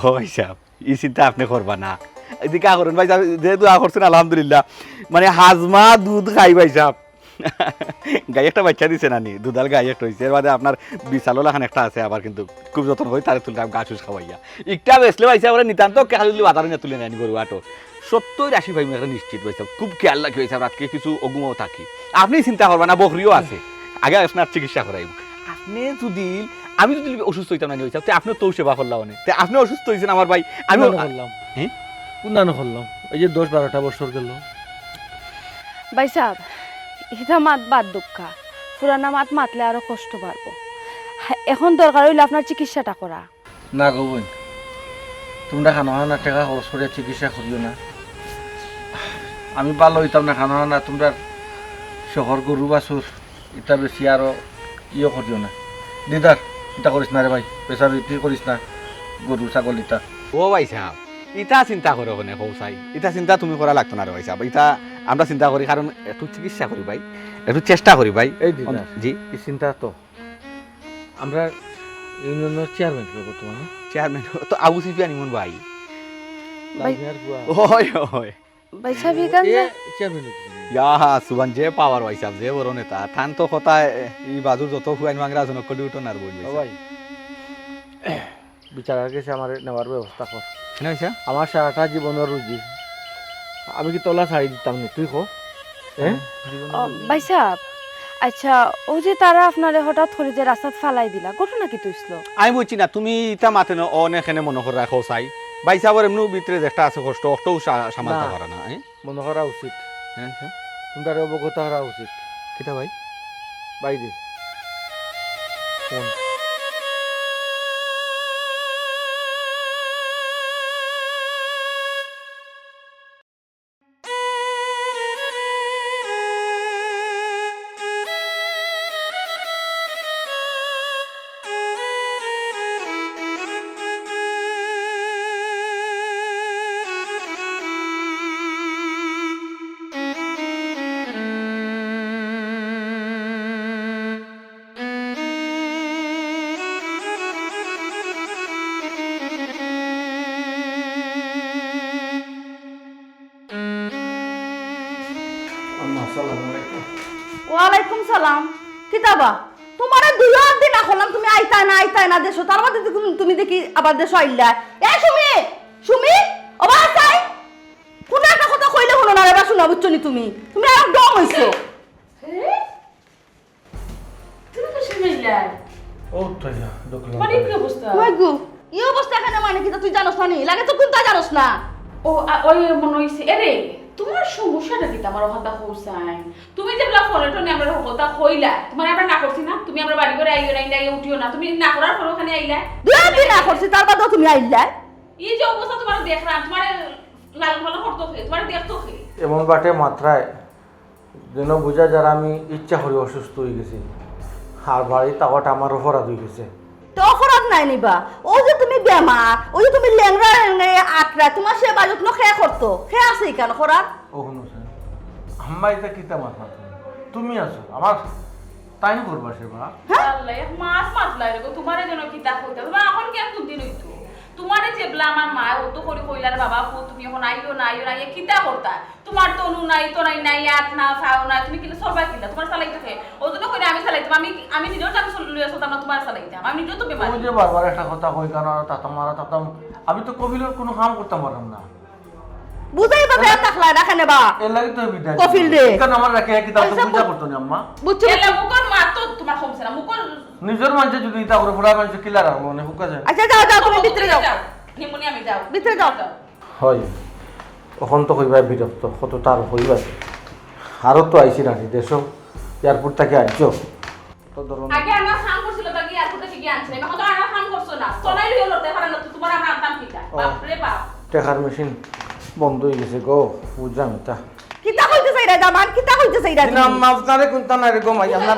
ওই সাহেব এই চিন্তা আপনি করবা না, এদিকে করেন ভাই, যেহেতু করছেন আলহামদুলিল্লাহ, মানে হাজমা দুধ খাই ভাই সাহেব, গাই একটা বাচ্চা দিছে নানি, দুধাল গাই একটা হয়েছে, এর বাদে আপনার বিশালো লাখান একটা আছে, আবার কিন্তু খুব যত্ন করে তারে তুলতে গাছ খাওয়াইয়া একটা বেসলে পাইছে, আমরা নিতান্ত খেয়ালি বাজারে নিয়ে তুলে নেন গরু আটো 70-80 ভাই একটা নিশ্চিত হয়েছে, খুব খেয়াল রাখি হয়েছে, রাতকে কিছু অগুমও থাকি, আপনি চিন্তা করবেন না, বকরিও আছে, আগে আপনার চিকিৎসা করাইব। আপনি যদি আমি যদি অসুস্থ হইতাম না হইতাম, আপনিও তো সেবা করলাম অনেক, আপনি অসুস্থ হয়েছেন আমার ভাই, আমি করলাম উন্নয়ন করলাম, এই যে 10-12টা বছর গেল। বাইসাব ইটা মাত বাদ দুঃখা, পুরানা মাত মাতলে আরো কষ্ট বাড়বো, এখন দরকার হইলে আপনার চিকিৎসাটা করা। না গো বোন, তোমরা খানা টাকা খরচ করে চিকিৎসা করিও না, আমি ভালো হইতাম না খানো না তোমরা শহর গরু বাছুর এটা বেশি আরো ইয়ে করিও না দিদার এটা করিস না রে ভাই পেশা বিক্রি করিস না গরু ছাগল ইটা ও ভাই সাহেব ইটা চিন্তা করো কোনে কৌসাই ইটা চিন্তা তুমি করা লাগতো না রে ভাই সাহেব ইটা আমরা চিন্তা করি কারণ একটু চিকিৎসা করি ভাই একটু চেষ্টা করি ভাই এই দিদার জি এই চিন্তা তো আমরা ইউনিয়নের চেয়ারম্যান বর্তমানে চেয়ারম্যান তো আবু সিফিয়ান ইমন ভাই লাইনার বুয়া ওই ওই ভাই সাহেব এখান চেয়ারম্যান ইয়া সুবান যে পাওয়ার ভাই সাহেব যে বড় নেতা থান তো কথা এই বাজুর যত ফুয়াইন মাংরা আছে নকল উঠো না বই ভাই বিচারার কাছে আমার নেওয়ার ব্যবস্থা কর কেন হইছে আমার সারাটা জীবনের রুজি আমি কি তোলা ছাড়ি দিতাম না তুই কো হ্যাঁ ভাই সাহেব আচ্ছা ও যে তারা আপনারে হঠাৎ করে যে রাস্তাত ফালাই দিলা ঘটনা কি তুইছিল আমি বুঝছি না তুমি ইটা মাতে না অনেকখানে মনে করে রাখো চাই ভাই সাহেবের এমনি ভিতরে একটা আছে কষ্ট অষ্টও সামালতে না। পারে না মনে করা উচিত তোমার অবগত করা উচিত কিটা ভাই বাইরে ফোন ওয়ালাইকুম সালাম কিতাবা তোমার দুই দিন আখলাম তুমি আইতাই না দেশো তার মধ্যে তুমি দেখি আবার দেশো আইলা এ সুমি সুমি ওবা আইতাই কোন একটা কথা কইলে হলো না এবার শোনা বুঝছো নি তুমি তুমি আর ডং হইছো তুমি তো শুনলাই ও তো যা দেখলাম মানে কি অবস্থা ওই গো এই অবস্থা কেন মানে কি তুই জানোস না নি লাগে তো কোনটা জানোস না ও ওই মনে হইছে এরে তোমার সমস্যাটা কি আমার কথা হোসাই তুমি যে বলা ফোনে টোনে আমরা কথা কইলা তোমার আমরা না করছি না তুমি আমরা বাড়ি করে আইও না উঠিও না তুমি না করার পর ওখানে আইলা দুই দিন না করছি তার বাদও তুমি আইলা এই যে অবস্থা তোমার দেখলাম তোমার লাল ভালো করতো তোমার দেখতো কি এমন বাটে মাত্রায় যেন বোঝা যারা আমি ইচ্ছা করি অসুস্থ হয়ে গেছি আর বাড়ি তাওয়াটা আমার অপরাধ হয়ে গেছে তো অপরাধ নাই নিবা ও যে তুমি বেমার ও যে তুমি লেংরা আটরা তোমার সে বাজত ন খেয়া করতো খেয়া আছে কেন করার ও শুনো স্যার আম্মা এটা কিতা মাথা তুমি আছো আমার টাইম করবা সেবা আল্লাহ এক মাস মাস লাগে তোমারে যেন কি তা কইতা তোমার এখন কেন তুমি রইতো তোমারে যেবলা আমার মা ও তো করে কইলার বাবা তুমি এখন আইও না কিতা করতা তোমার তো নু নাই তো নাই আট না ফাও না তুমি কিন্তু সবাই কিলা তোমার চালাইতে হে ওজন্য কইরা আমি চালাইতাম আমি নিজেও টাকা লইয়া আসতাম না তোমার চালাইতাম আমি নিজেও তো বেমার ওই যে বারবার একটা কথা কই কেন তাতাম আমি তো কবিলের কোনো কাম করতাম পারলাম না বুঝাই বা বেয়া তাকলা রাখা নেবা এর লাগি তো বিদায় কফিল রে। কেন আমার রাখে কি তাও পূজা করতো না আম্মা বুঝছো এলা মুকর মা তো তোমার সমস্যা না মুকর নিজের মানুষ যদি ইতা করে ফুড়া মানুষ কিলা রাখবো মানে হুকা যায় আচ্ছা যাও যাও তুমি ভিতরে যাও নিমুনি আমি যাও ভিতরে যাও হয় এখন তো হইবাই বিরক্ত কত তার হইবাই আরও তো আইসি না দেশ এয়ারপোর্ট থেকে আইছো তো ধরুন আগে আমরা খান করছিল বাকি আর কোথা থেকে আনছ না এখন তো আমরা খান করছো না চলাই রইলো লড়তে পারে না তো তোমার আমরা আনতাম কিটা বাপ রে বাপ টেকার মেশিন বন্ধ হয়ে গেছে গো বুঝলাম এটা কিতা কইতে চাইরা জামান কিতা কইতে চাইরা না আপনারে কোনটা না রে গো মাই আপনার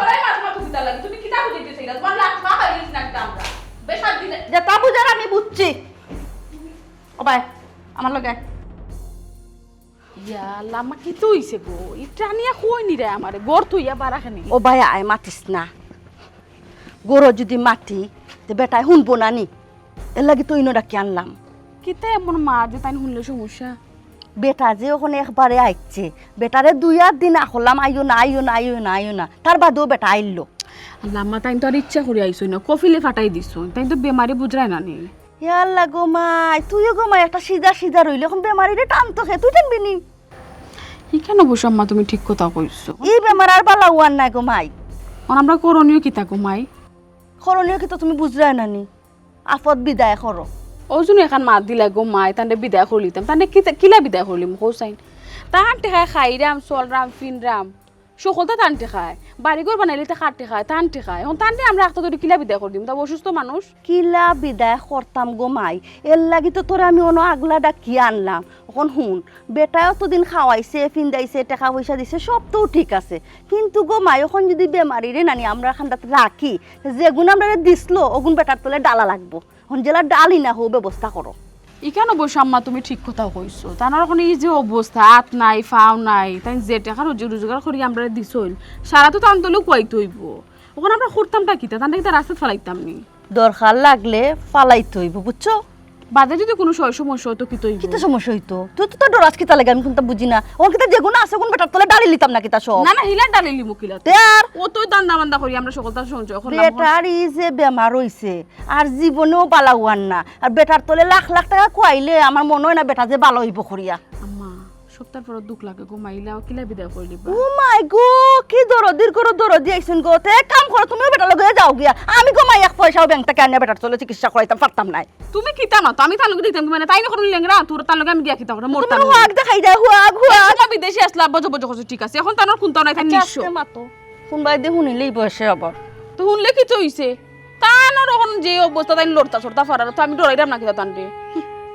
তুমি কিতা বুঝাইতে চাইলা তোমার লাখ মা হয়ে গেছে না আমরা বেশাদ দিলে যে তা বুঝার আমি বুঝছি ও ভাই আমার লগে ইয়া লামা কি তো হইছে গো ইটা নিয়া কই নি রে আমারে গর তুইয়া বারাখানি ও ভাই আয় মাতিস না গরো যদি মাটি তে বেটায় শুনবো না নি এর লাগি তো ইনো ডাকি আনলাম কিতা এমন মার যে তাই শুনলে সমস্যা বেটা যে ওখানে একবারে আইছে বেটারে দুই আর দিন আখলাম আইও না তার বাদেও বেটা আইলো লামা তাই তো আর ইচ্ছা করে আইছো না কফিলে ফাটাই দিছো তাই তো বেমারি বুঝরাই না নি ইয়াল্লা গো মাই তুইও গো মাই একটা সিধা রইলে এখন বেমারিরে টানতো খে তুই টানবি নি ই কেন বসো আম্মা তুমি ঠিক কথা কইছো এই বেমার আর বালা ওয়ান নাই গো মাই আমরা করণীয় কিতা গো মাই করণীয় কি তো তুমি বুঝরাই না নি আপদ বিদায় করো ওজন এখন মাত দিলা গো মাই তান্ডে বিদায় করলিতাম তান্ডে কিলা বিদায় করলিম হোসাইন তাহার টেকা খাইরাম চলরাম ফিনরাম সকলটা টানতে খায় বাড়িঘর বানাইলে তা কাটতে খায় টানতে খায় এখন টানতে আমরা একটা ধরে কিলা বিদায় করে দিম তা অসুস্থ মানুষ কিলা বিদায় করতাম গো মাই এর লাগি তো তোরা আমি অন্য আগলা ডাকি আনলাম এখন শুন বেটাও তো দিন খাওয়াইছে ফিন্দাইছে টাকা পয়সা দিছে সব তো ঠিক আছে কিন্তু গো মাই এখন যদি বেমারিরে নানি আমরা খান্দাতে রাখি যেগুন আমরা দিসলো ওগুন বেটার তলে ডালা লাগবো এখন জেলা ডালি না হোক ব্যবস্থা করো ইকেন অবশ্য আম্মা তুমি ঠিক কথা কইছো তার এখন এই যে অবস্থা হাত নাই ফাও নাই তাই যে টাকা রোজগার করি আমরা দিছইল সারা তো তান তলেও কুয়াইতে হইব ওখানে আমরা করতামটা কিতা তান কি রাস্তায় ফেলাইতাম নি দরকার লাগলে ফালাইতে হইব বুঝছো বাদে যদি কোনো সমস্যা হতো কি তৈব কিতা সমস্যা হইতো তুই তো ডরাস কিতা লাগে আমি কিন্তু বুঝি না ওর কিতা যেগুলো আছে কোন বেটার তলে ডালি লিতাম না কিতা সব না না হিলা ডালিলি মুকিলা তে আর ও তো দান্দা বান্দা করি আমরা সকলটা সঞ্চয় করলাম বেটার ই যে বেমার হইছে আর জীবনেও বালা হওয়ার না আর বেটার তলে লাখ লাখ টাকা খুয়াইলে আমার মনে হয় না বেটা যে ভালো হইব করিয়া আম্মা সপ্তাহ পর দুঃখ লাগে গো মাইলা কিলা বিদায় করলি ও মাই গো কি দরদির করো দরদি আইছেন গো তে এক কাম করো তুমিও বেটার লগে যাও গিয়া আমি গো মাই এক পয়সাও ব্যাংক থেকে আনিয়া বেটার তলে চিকিৎসা করাইতাম পারতাম নাই তুমি কিতা না তো আমি তার লগে দিতাম মানে তাই না কোনো লেংরা তোর তার লগে আমি গিয়া কিতা করে মরতাম তুমি হুয়াক দেখাই যায় হুয়াক হুয়াক তুমি বিদেশে আসলা বজো বজো করছো ঠিক আছে এখন তার কোনটা নাই তাই নিশ্চয় আস্তে মাতো শুনবাই দে শুনিলেই বয়সে আবার তো শুনলে কি তো হইছে তানোর এখন যে অবস্থা তাই লড়তা চড়তা ফারার তো আমি ডরাইলাম না কিতা তানরে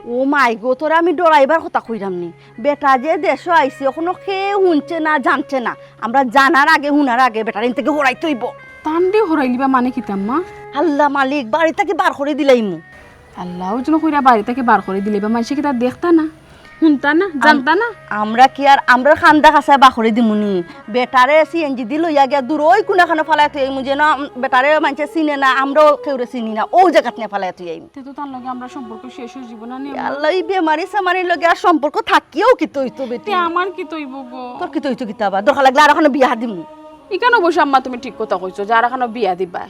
ও মাই গো তোরা আমি ডরাইবার কথা কইরাম নি বেটা যে দেশে আইছে এখনো খেয়ে শুনছে না জানছে না আমরা জানার আগে হুনার আগে বেটার ইন থেকে হরাইতে হইব তানরে হরাইলিবা মানে কিতা আম্মা আল্লাহ মালিক বাড়ি থেকে বার করে দিলাইমু আল্লাহ যেন কইরা বাড়ি থেকে বার করে দিলে বা মানুষে কি তা দেখতা না শুনতা না জানতা না আমরা কি আর আমরা খান্দা খাসায় বাখরে দিমুনি বেটারে সিএনজি দি লইয়া গিয়া দূর ওই কোনাখানে ফালাই তুই আইমু যেন বেটারে মানুষে চিনে না আমরাও কেউরে চিনি না ও জায়গাত নিয়ে ফালাই তুই আইমু তে তো তার লগে আমরা সম্পর্ক শেষ হয়ে জীবন না আল্লাহ এই বেমারি সেমারির লগে আর সম্পর্ক থাকিও কি তৈতো বেটি তে আমার কি তৈব গো তোর কি তৈতো কিতাবা দরকার লাগলে আর এখন বিয়া দিমু ইকান অবশ্য আম্মা তুমি ঠিক কথা কইছো যার এখন বিয়া দিবা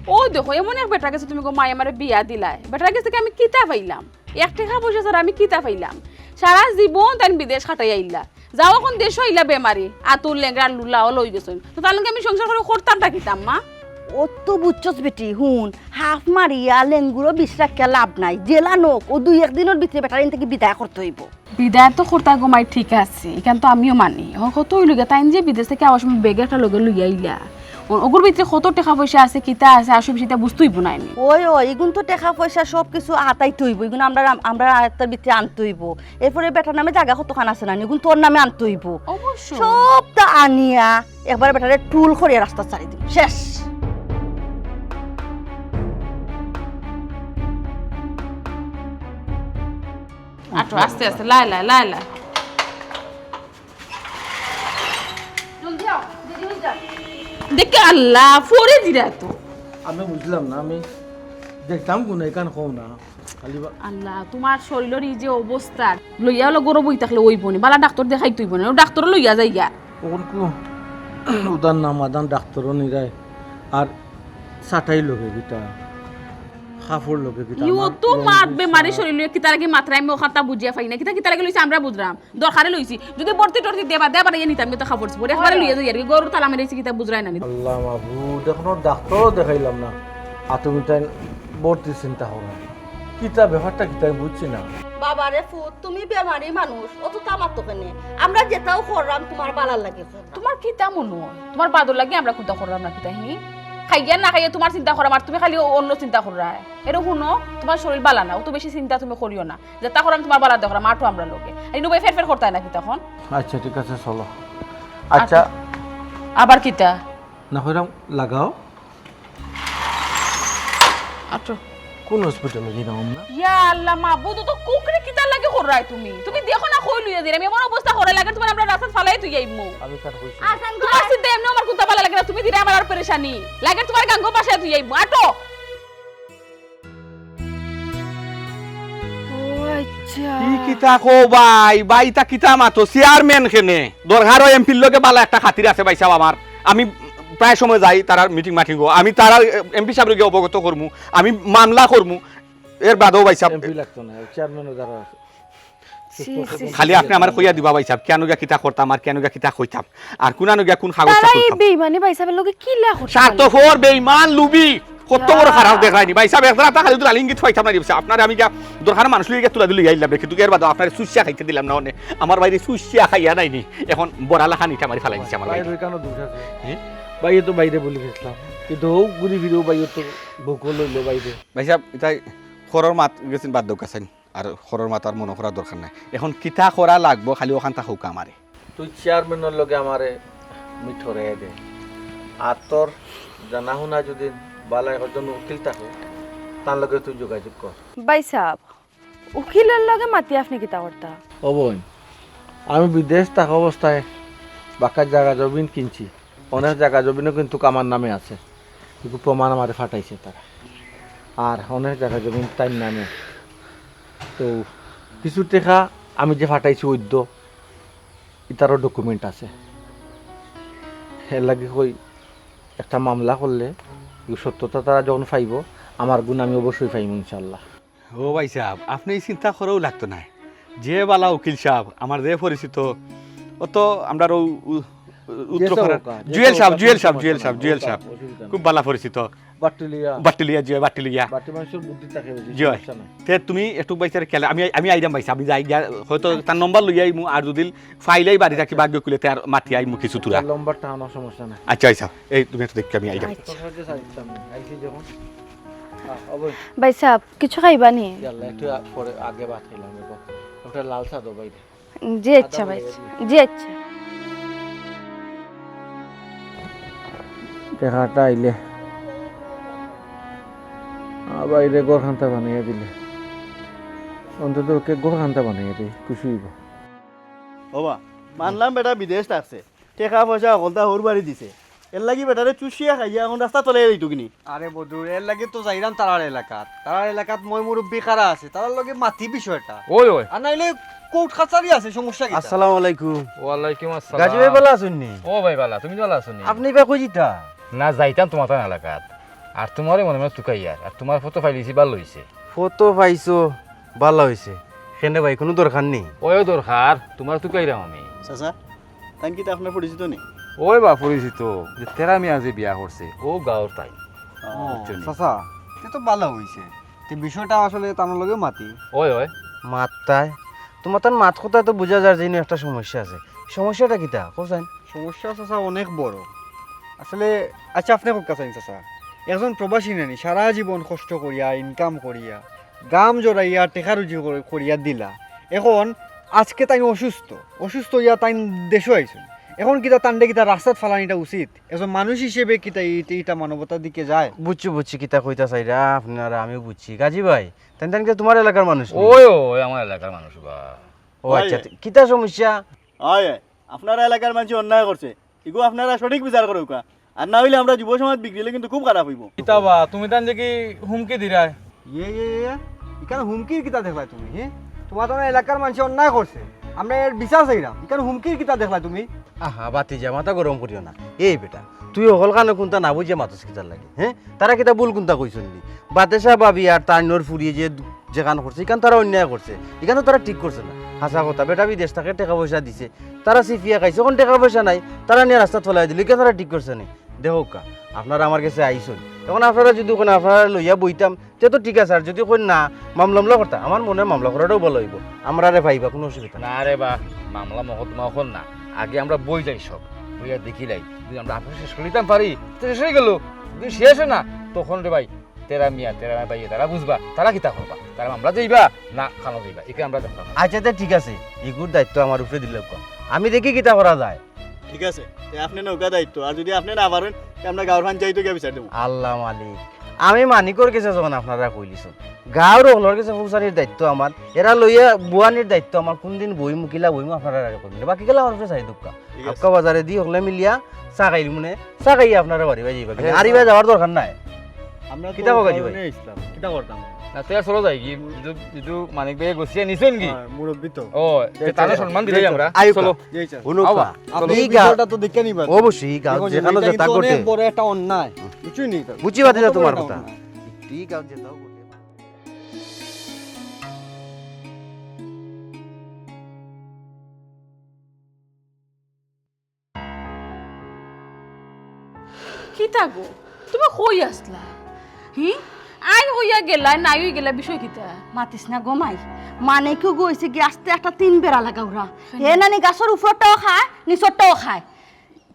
ও দেখো এমন এক বেটার কাছে তুমি গো মাই আমারে বিয়া দিলাই বেটার কাছে আমি কিতা পাইলাম এক টাকা পয়সা ছাড়া আমি কিতা পাইলাম সারা জীবন তাই বিদেশ খাটাই আইলা যাও এখন দেশ হইলা বেমারি আতুর লেংরা লুলাও লই গেছেন তো তার লগে আমি সংসার করে করতামটা কিতাম মা ও তো বুঝছস বেটি হুন হাফ মারিয়া লেঙ্গুরো বিশ্রাক্যা লাভ নাই জেলা নোক ও দুই একদিনের ভিতরে বেটার ইন থেকে বিদায় করতে হইব বিদায় তো করতা গোমাই ঠিক আছে এখান তো আমিও মানি কত হইল গে তাই যে বিদেশ থেকে আবার সময় বেগে একটা লগে লইয়া আইলা ওগুর ভিতরে কত টাকা পয়সা আছে কিতা আছে আসবে সেটা বুঝতেই না আমি ওই এগুন তো টাকা পয়সা সব কিছু আতাইতে হইব এগুন আমরা আয়ত্তের ভিতরে আনতে হইব এরপরে বেটার নামে জায়গা কতখান আছে না এগুন তোর নামে আনতে হইব অবশ্যই সবটা আনিয়া একবার বেটারে টুল করিয়া রাস্তা চারি দিব শেষ আটো আস্তে আস্তে লাই লাই লাই লাই দেখে আল্লাহ ফোরে দিরা তো আমি বুঝলাম না আমি দেখতাম কোন এখান কম না খালি আল্লাহ তোমার শরীরের এই যে অবস্থা লইয়া হলো গরব হই থাকলে ওই বনি বালা ডাক্তার দেখাই তুইব না ডাক্তার লইয়া যাই গা তখন কো উদান নামাদান ডাক্তারও নিরায় আর সাটাই লগে গিটা খাফড় লগে গিটা ইও তো মারবে মারি শরীর লইয়া কি তার আগে মাত্রায় আমি ওখানটা বুঝিয়া পাই না কি তার আগে লইছি আমরা বুঝরাম দরকারে লইছি যদি বর্তি টর্তি দেবা দেবা ইয়ে নিতাম তো খাবার পরে একবারে লইয়া যাই আর কি গরুর তালা মেরেছি কি তা বুঝরাই না আল্লাহ মাহবুব এখনো ডাক্তারও দেখাইলাম না আর তুমি তাই ভর্তি চিন্তা করো কিতা ব্যাপারটা কিতা বুঝছি না বাবারে ফুট তুমি বেমারি মানুষ অত তামার তো কেনে আমরা যেটাও করলাম তোমার বালার লাগে তোমার কি তা মনে হয় তোমার বাদর লাগে আমরা কোনটা করলাম না কি তাই খাইয়া না খাইয়া তোমার চিন্তা করা আর তুমি খালি অন্য চিন্তা করা এরকম শুনো তোমার শরীর বালা না অত বেশি চিন্তা তুমি করিও না যে তা করাম তোমার বালা দেখো মাঠো আমরা লোকে এই নুবাই ফের ফের করতে না কি তখন আচ্ছা ঠিক আছে চলো আচ্ছা আবার কিতা না হইরাম লাগাও আটো কোন হসপিটালে গিয়ে না ইয়া আল্লাহ মাবুদ তো কুকরে কিতা লাগে করাই তুমি দেখো না কই লইয়া দিরা আমি এমন অবস্থা করে লাগে তোমার আমরা রাস্তা ফালাই তুই আইমু আমি কাট কইছি তোমার চিন্তা এমনি আমার কুতা ভালো লাগে না তুমি দিরা আমার আর পেরেশানি লাগে তোমার গাঙ্গ পাশে তুই আইমু আটো কি কিতা কো ভাই তা কিতা মাতো চেয়ারম্যান খেনে দরকার এমপির লগে বালা একটা খাতির আছে ভাই সাহেব আমার আমি প্রায় সময় যাই তারা মিটিং মাটিং আমি তারা এমপি সাহেবকে অবগত করমু আমি মামলা করমু এর বাদেও ভাই সাহেব এমপি লাগতো না চেয়ারম্যানও যারা আছে খালি আপনি আমার কইয়া দিবা ভাই সাহেব কেন গিয়া কিতা করতাম আর কেন গিয়া কিতা কইতাম আর কোনানো গিয়া কোন কাগজটা তারা এই করতাম বেইমানি ভাই সাহেবের লগে কি লা করছে স্বার্থপর বেঈমান লুবি কত বড় খারাপ দেখায়নি ভাই সাহেব একদম আপনার খালি তো আলিঙ্গিত পাইতাম না দিবসা আপনার আমি যা দরকার মানুষ লিগে তুলা দিলে আইলাম কিন্তু এর বাদ আপনার সুশিয়া খাইতে দিলাম না অনে আমার বাইরে সুশিয়া খাইয়া নাইনি এখন বড়ালা খানিটা মারি ফেলাই দিছে আমার ভাই বাইরে কেন দোষ আছে বাইরে তো বাইরে বলি গেছিলাম কিন্তু ও ঘুরি ফিরেও বাইরে তো বকল লইলো বাইরে ভাই সাহেব এটাই খরর মাত গেছেন বাদ দৌক আছেন আর খরর মাত আর মনে করার দরকার নাই এখন কিতা করা লাগবো খালি ওখান তা হোক আমারে তুই চেয়ারম্যানের লগে আমারে মিঠরে দে আর তোর জানা শুনা যদি বালা একজন উকিল থাকে তার লগে তুই যোগাযোগ কর বাই সাহেব উকিলের লগে মাতি আপনি কিতা করতা ও বোন আমি বিদেশ থাকা অবস্থায় বাঁকার জায়গা জমিন কিনছি অনেক জায়গা জমিনও কিন্তু আমার নামে আছে কিন্তু প্রমাণ আমারে ফাটাইছে তারা আর অনেক জায়গা জমিন তার নামে তো কিছু টাকা আমি যে ফাটাইছি ওইদ্য এটারও ডকুমেন্ট আছে এর লাগে কই একটা মামলা করলে এই সত্যতা তারা যখন পাইব আমার গুণ আমি অবশ্যই পাইব ইনশাল্লাহ ও ভাই সাহেব আপনি এই চিন্তা করেও লাগতো না যে বালা উকিল সাহেব আমার যে পরিচিত ও তো আমরা জুয়েল সাহেব খুব ভালো পরিচিত বাট্টিলিয়া বাটি মানুষের বুদ্ধি থাকে বুঝি জয় তে তুমি একটু বাইচারে খেলে আমি আইদাম পাইছি আমি যাই গিয়া হয়তো তার নম্বর লই আইমু আর যদি ফাইলাই বাড়ি থাকি ভাগ্য কুলে তার মাটি আইমু কিছু তুরা লম্বারটা আমার সমস্যা নাই আচ্ছা আচ্ছা এই তুমি একটু দেখি আমি আইদাম বাই সাহেব কিছু খাইবা নি একটু পরে আগে ভাত খেলাম একটা লাল চা দো বাইরে জি আচ্ছা ভাই জি আচ্ছা টাকাটা আইলে বাইরে গড় খান্তা বানাইয়া দিলে অন্তত ওকে গড় খান্তা বানাইয়া দিই খুশি হইব ওবা মানলাম বেটা বিদেশ থাকছে টাকা পয়সা অকলতা হোর বাড়ি দিছে এর লাগি বেটারে চুষিয়া খাইয়া এখন রাস্তা তলে দিত কিনি আরে বধু এর লাগে তো যাইরাম তারার এলাকাত মই মুরব্বী কারা আছে তারার লগে মাতি বিষয়টা ওই ওই আর নাইলে কোর্ট কাছারি আছে সমস্যা কি আসসালামু আলাইকুম ওয়ালাইকুম আসসালাম গাজী ভাই ভালো আছেন নি ও ভাই বালা তুমি ভালো আছো নি আপনি বা কই জিতা না যাইতাম তোমার তার এলাকাত আর তোমারই মনে মনে তুকাইয়ার আর তোমার ফটো ফাইলিছি ভালো হইছে ফটো পাইছো ভালো হয়েছে সেনে ভাই কোনো দরকার নেই ওই দরকার তোমার তুকাইরাম আমি চাচা তাই কি আপনার পরিচিত নেই ওই বা পরিচিত যে তেরা মিয়া যে বিয়া করছে ও গাঁৱৰ তাই চাচা এটা তো ভালো হইছে তে বিষয়টা আসলে তার লগে মাতি ওই ওই মাতটাই তোমার তার মাত কথা তো বোঝা যায় যে একটা সমস্যা আছে সমস্যাটা কিতা কোথায় সমস্যা চাচা অনেক বড় আসলে আচ্ছা আপনি কোক কাছাইন চাচা একজন প্রবাসী নানি সারা জীবন কষ্ট করিয়া ইনকাম করিয়া গাম জড়াইয়া টেকা রুজি করিয়া দিলা এখন আজকে তাই অসুস্থ ইয়া তাই দেশও আইসুন এখন কিতা তান্ডে কিতা রাস্তাত ফালানিটা উচিত একজন মানুষ হিসেবে কিতা ইটা মানবতার দিকে যায় বুঝছি কিতা কইতা চাইরা আপনারা আমিও বুঝছি গাজী ভাই তেন তেন তোমার এলাকার মানুষ নি? ওই ওই আমার এলাকার মানুষ বা ও আচ্ছা কিতা সমস্যা হয় আপনারা এলাকার মানুষ অন্যায় করছে এগো আপনারা সঠিক বিচার করো আর না হইলে আমরা যুব সমাজ বিগড়িলে কিন্তু খুব খারাপ হইব কিতাবা তুমি তান যে কি হুমকি দিরাই এখানে হুমকির কিতা দেখলা তুমি হ্যাঁ তোমার তো এলাকার মানুষ অন্যায় করছে আমরা এর বিচার চাইলাম এখানে হুমকির কিতা দেখলা তুমি আহা বাতি যা মাথা গরম করিও না এই বেটা তুই অকল কানে কোনটা না বুঝে মাথা কিতার লাগে হ্যাঁ তারা কিতা ভুল কোনটা কইছন নি বাতেশা বাবি আর তাইনর ফুরিয়ে যে যেখান করছে এখান তারা অন্যায় করছে এখানে তারা ঠিক করছে না হাসা কথা বেটা বিদেশ থাকে টাকা পয়সা দিছে তারা সিফিয়া খাইছে এখন টাকা পয়সা নাই তারা নিয়ে রাস্তা ফলাই দিল এখানে তারা ঠিক করছে না দেখো কা আপনারা আমার কাছে আইসন এখন আপনারা যদি কোন আপনারা লইয়া বইতাম তে তো ঠিক আছে আর যদি কোন না মামলা করতা আমার মনে মামলা করাটাও ভালো হইব আমরা রে পাইবা কোনো অসুবিধা না না রে বা মামলা মহৎমা হল না আগে আমরা বই যাই সব বইয়া দেখিলাই যদি আমরা আপনি শেষ করিতাম পারি তো শেষ হয়ে গেল যদি শেষ হয় না তখন রে ভাই তেরা মিয়া ভাই তারা বুঝবা তারা কিতা করবা তারা মামলা যাইবা না খানো যাইবা একে আমরা দেখলাম আচ্ছা তে ঠিক আছে এগুর দায়িত্ব আমার উপরে দিলে আমি দেখি কিতা করা যায় ঠিক আছে আপনি নৌকা দায়িত্ব আর যদি আপনি না পারেন আমরা গাঁর খান যাইতো গিয়ে বিচার দেবো আল্লাহ মালিক আমি মানিকর কাছে যখন আপনারা কইলিছেন গাঁৱৰ হলৰ কাছে পৌঁছানির দায়িত্ব আমার এরা লইয়া বুয়ানির দায়িত্ব আমার কোনদিন বই মুকিলা বইমু আপনারা কইবেন বাকি গেলা আমার চাই দুঃখা আপকা বাজারে দি হলে মিলিয়া চা খাইলি মনে চা খাই আপনারা বাড়ি বাই যাইবা আরিবা যাওয়ার দরকার নাই আমরা কিতা কও গাজী ভাই? ইসলাম কিতা করতাম না তেরা চলো যাই কি যিটো মানিক ভাই গছিয়া নিছেন কি মুরব্বী তো ও তারা সম্মান দিলাই আমরা চলো অনুকা আপনি এই গা বিষয়টা তো দেখে নিবা অবশ্যই গাঁও যেখানে যেটা ঘটে বড় একটা অন্যায় কিছুই নেই বুঝি বাতি না তোমার কথা ঠিক গাঁও যেটাও ঘটে কিতা গো তুমি কই আসলা হি আই হইয়া গেলা নাই হই গেলা বিষয় কিতা মাতিস না গমাই মানে কেউ গইছে গ্যাসতে একটা 3 বেড়া লাগাওরা হে নানি গাছের উপরটাও খায় নিচরটাও খায়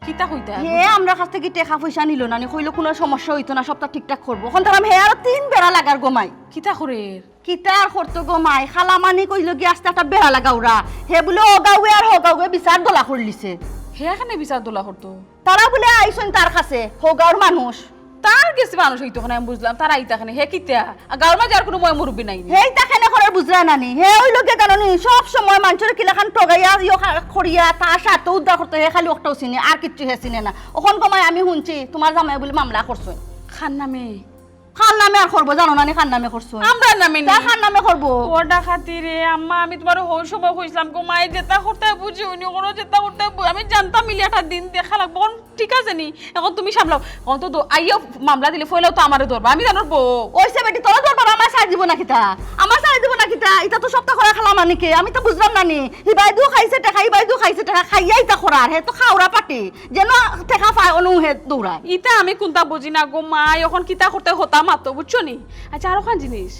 কিতা কইতা হে আমরা কাছ থেকে টাকা পয়সা নিল না কইলো কোনো সমস্যা হইতো না সবটা ঠিকঠাক করবো এখন তার হে আর 3 বেড়া লাগার গমাই কিতা করে কিতা আর করতো গমাই খালা মানি কইলো গ্যাসতে একটা বেড়া লাগাওরা হে বলে ওগাওয়ে আর হগাওয়ে বিচার দলা করলিছে হে এখানে বিচার দোলা করতো তারা বলে আইসন তার কাছে হোগাওর মানুষ তার গেছে মানুষ হইতো আমি বুঝলাম তার আইতা খানে হে কিতা গাঁর মাঝে আর কোনো ময় মুরব্বী নাই হেই তাখানে করার বুঝরা নানি হে ওই লোকে কারণে সব সময় মানুষের কিলাখান টগাইয়া ইয় খড়িয়া তার সাথে উদ্ধার করতে হে খালি ওটাও চিনে আর কিচ্ছু হে চিনে না ওখান কমায় আমি শুনছি তোমার জামাই বলে মামলা করছো খান নামে খান নামে আর করবো জানো নানি খান নামে করছো আমরা নামে তা খান নামে করবো ওটা খাতিরে আম্মা আমি তোমার হই সময় কইছিলাম গো মাই যেটা করতে বুঝি উনি কোনো যেটা করতে আমি জানতাম মিলিয়াটা দিন দেখা লাগবো ঠিক আছে নি এখন তুমি সামলাও এখন তো আইয়া মামলা দিলে ফয়লাও তো আমারে ধরবা আমি জানোর বউ ওইসে বেটি তোরা তোর বাবা আমার সার দিব না কিতা আমার সার দিব না কিতা এটা তো সপ্তাহ করে খালাম নাকি আমি তো বুঝলাম নানি হিবাইদু খাইছে টাকা হিবাইদু খাইছে টাকা খাইয়া ইতা করার হে তো খাওরা পাটি যেন টাকা পায় অনু হে দৌড়ায় ইতা আমি কোনটা বুঝি না গো মা এখন কিতা করতে হতা মাতো বুঝছো নি আচ্ছা আরো খান জিনিস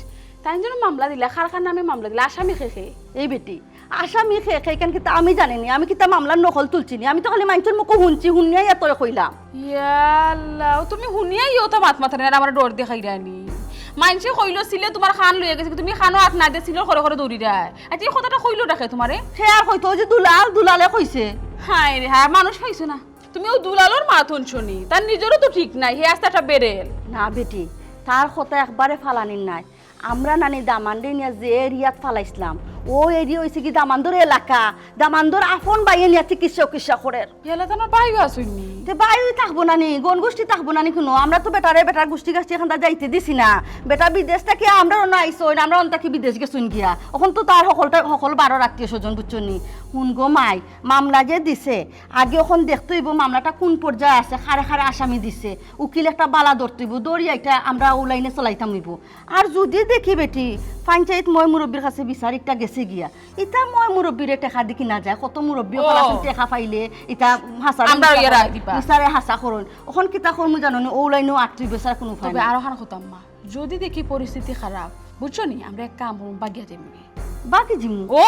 তাই জন্য মামলা দিলা খার নামে মামলা দিলা আসামি খেয়ে এই বেটি আসামি খেয়ে খেয়ে কেন কিতা আমি জানিনি আমি কিতা মামলার নকল তুলছিনি আমি তো খালি মানুষের মুখ শুনছি শুনিয়াই এত কইলাম ইয়াল্লাহ তুমি শুনিয়াই তো মাত মাথা না আমার ডর দেখাই রানি মানসে কইলো ছিলে তোমার খান লইয়া গেছে তুমি খানো হাত না দিছিল ঘরে ঘরে দৌড়ি যায় আচ্ছা এই কথাটা কইলো দেখে তোমারে সে আর কইতো যে দুলালে কইছে হায় রে হ্যাঁ মানুষ পাইছো না তুমি ও দুলালোর মাথন শুনি তার নিজেরও তো ঠিক নাই হে আস্তে একটা বেরেল না বেটি তার কথা একবারে ফালানির নাই আমরা নানি দামান্ডে নিয়ে যে এরিয়াত ফালাইছিলাম ও এরিয়া হয়েছে কি দামান্দর এলাকা দামান্দর আপন বাইয়ে নিয়ে চিকিৎসা করে ইয়ালে তোমার বাইও আসুনি তে বাইরে থাকবো নানি গন গোষ্ঠী থাকবো নানি কোনো আমরা তো বেটার গোষ্ঠী গাছটি এখান যাইতে দিছি না বেটা বিদেশ থেকে আমরা অন্য আইসো আমরা অন্ত কি বিদেশ গেছুন গিয়া এখন তো তার সকল বারো আত্মীয় স্বজন বুঝছনি শুন গো মাই মামলা যে দিছে আগে এখন দেখতে হইব মামলাটা কোন পর্যায়ে আছে খারে খারে আসামি দিছে উকিল একটা বালা ধরতেইব দৌড়িয়াইটা আমরা ওলাইনে চলাইতাম হইব আর যদি দেখি বেটি পঞ্চায়েত মই মুরব্বীর কাছে বিচার একটা গেছে গিয়া ইটা মই মুরব্বীরে টেকা দি কিনা যায় কত মুরব্বী টেকা পাইলে ইটা হাসা বিচারে হাসা করুন ওখান কিতা করমু জানো ও লাইনও আটটি বেচার কোনো তবে আরো খান হতাম মা যদি দেখি পরিস্থিতি খারাপ বুঝছো নি আমরা এক কাম করব বাগিয়া যাইমু বাকি জিমু ও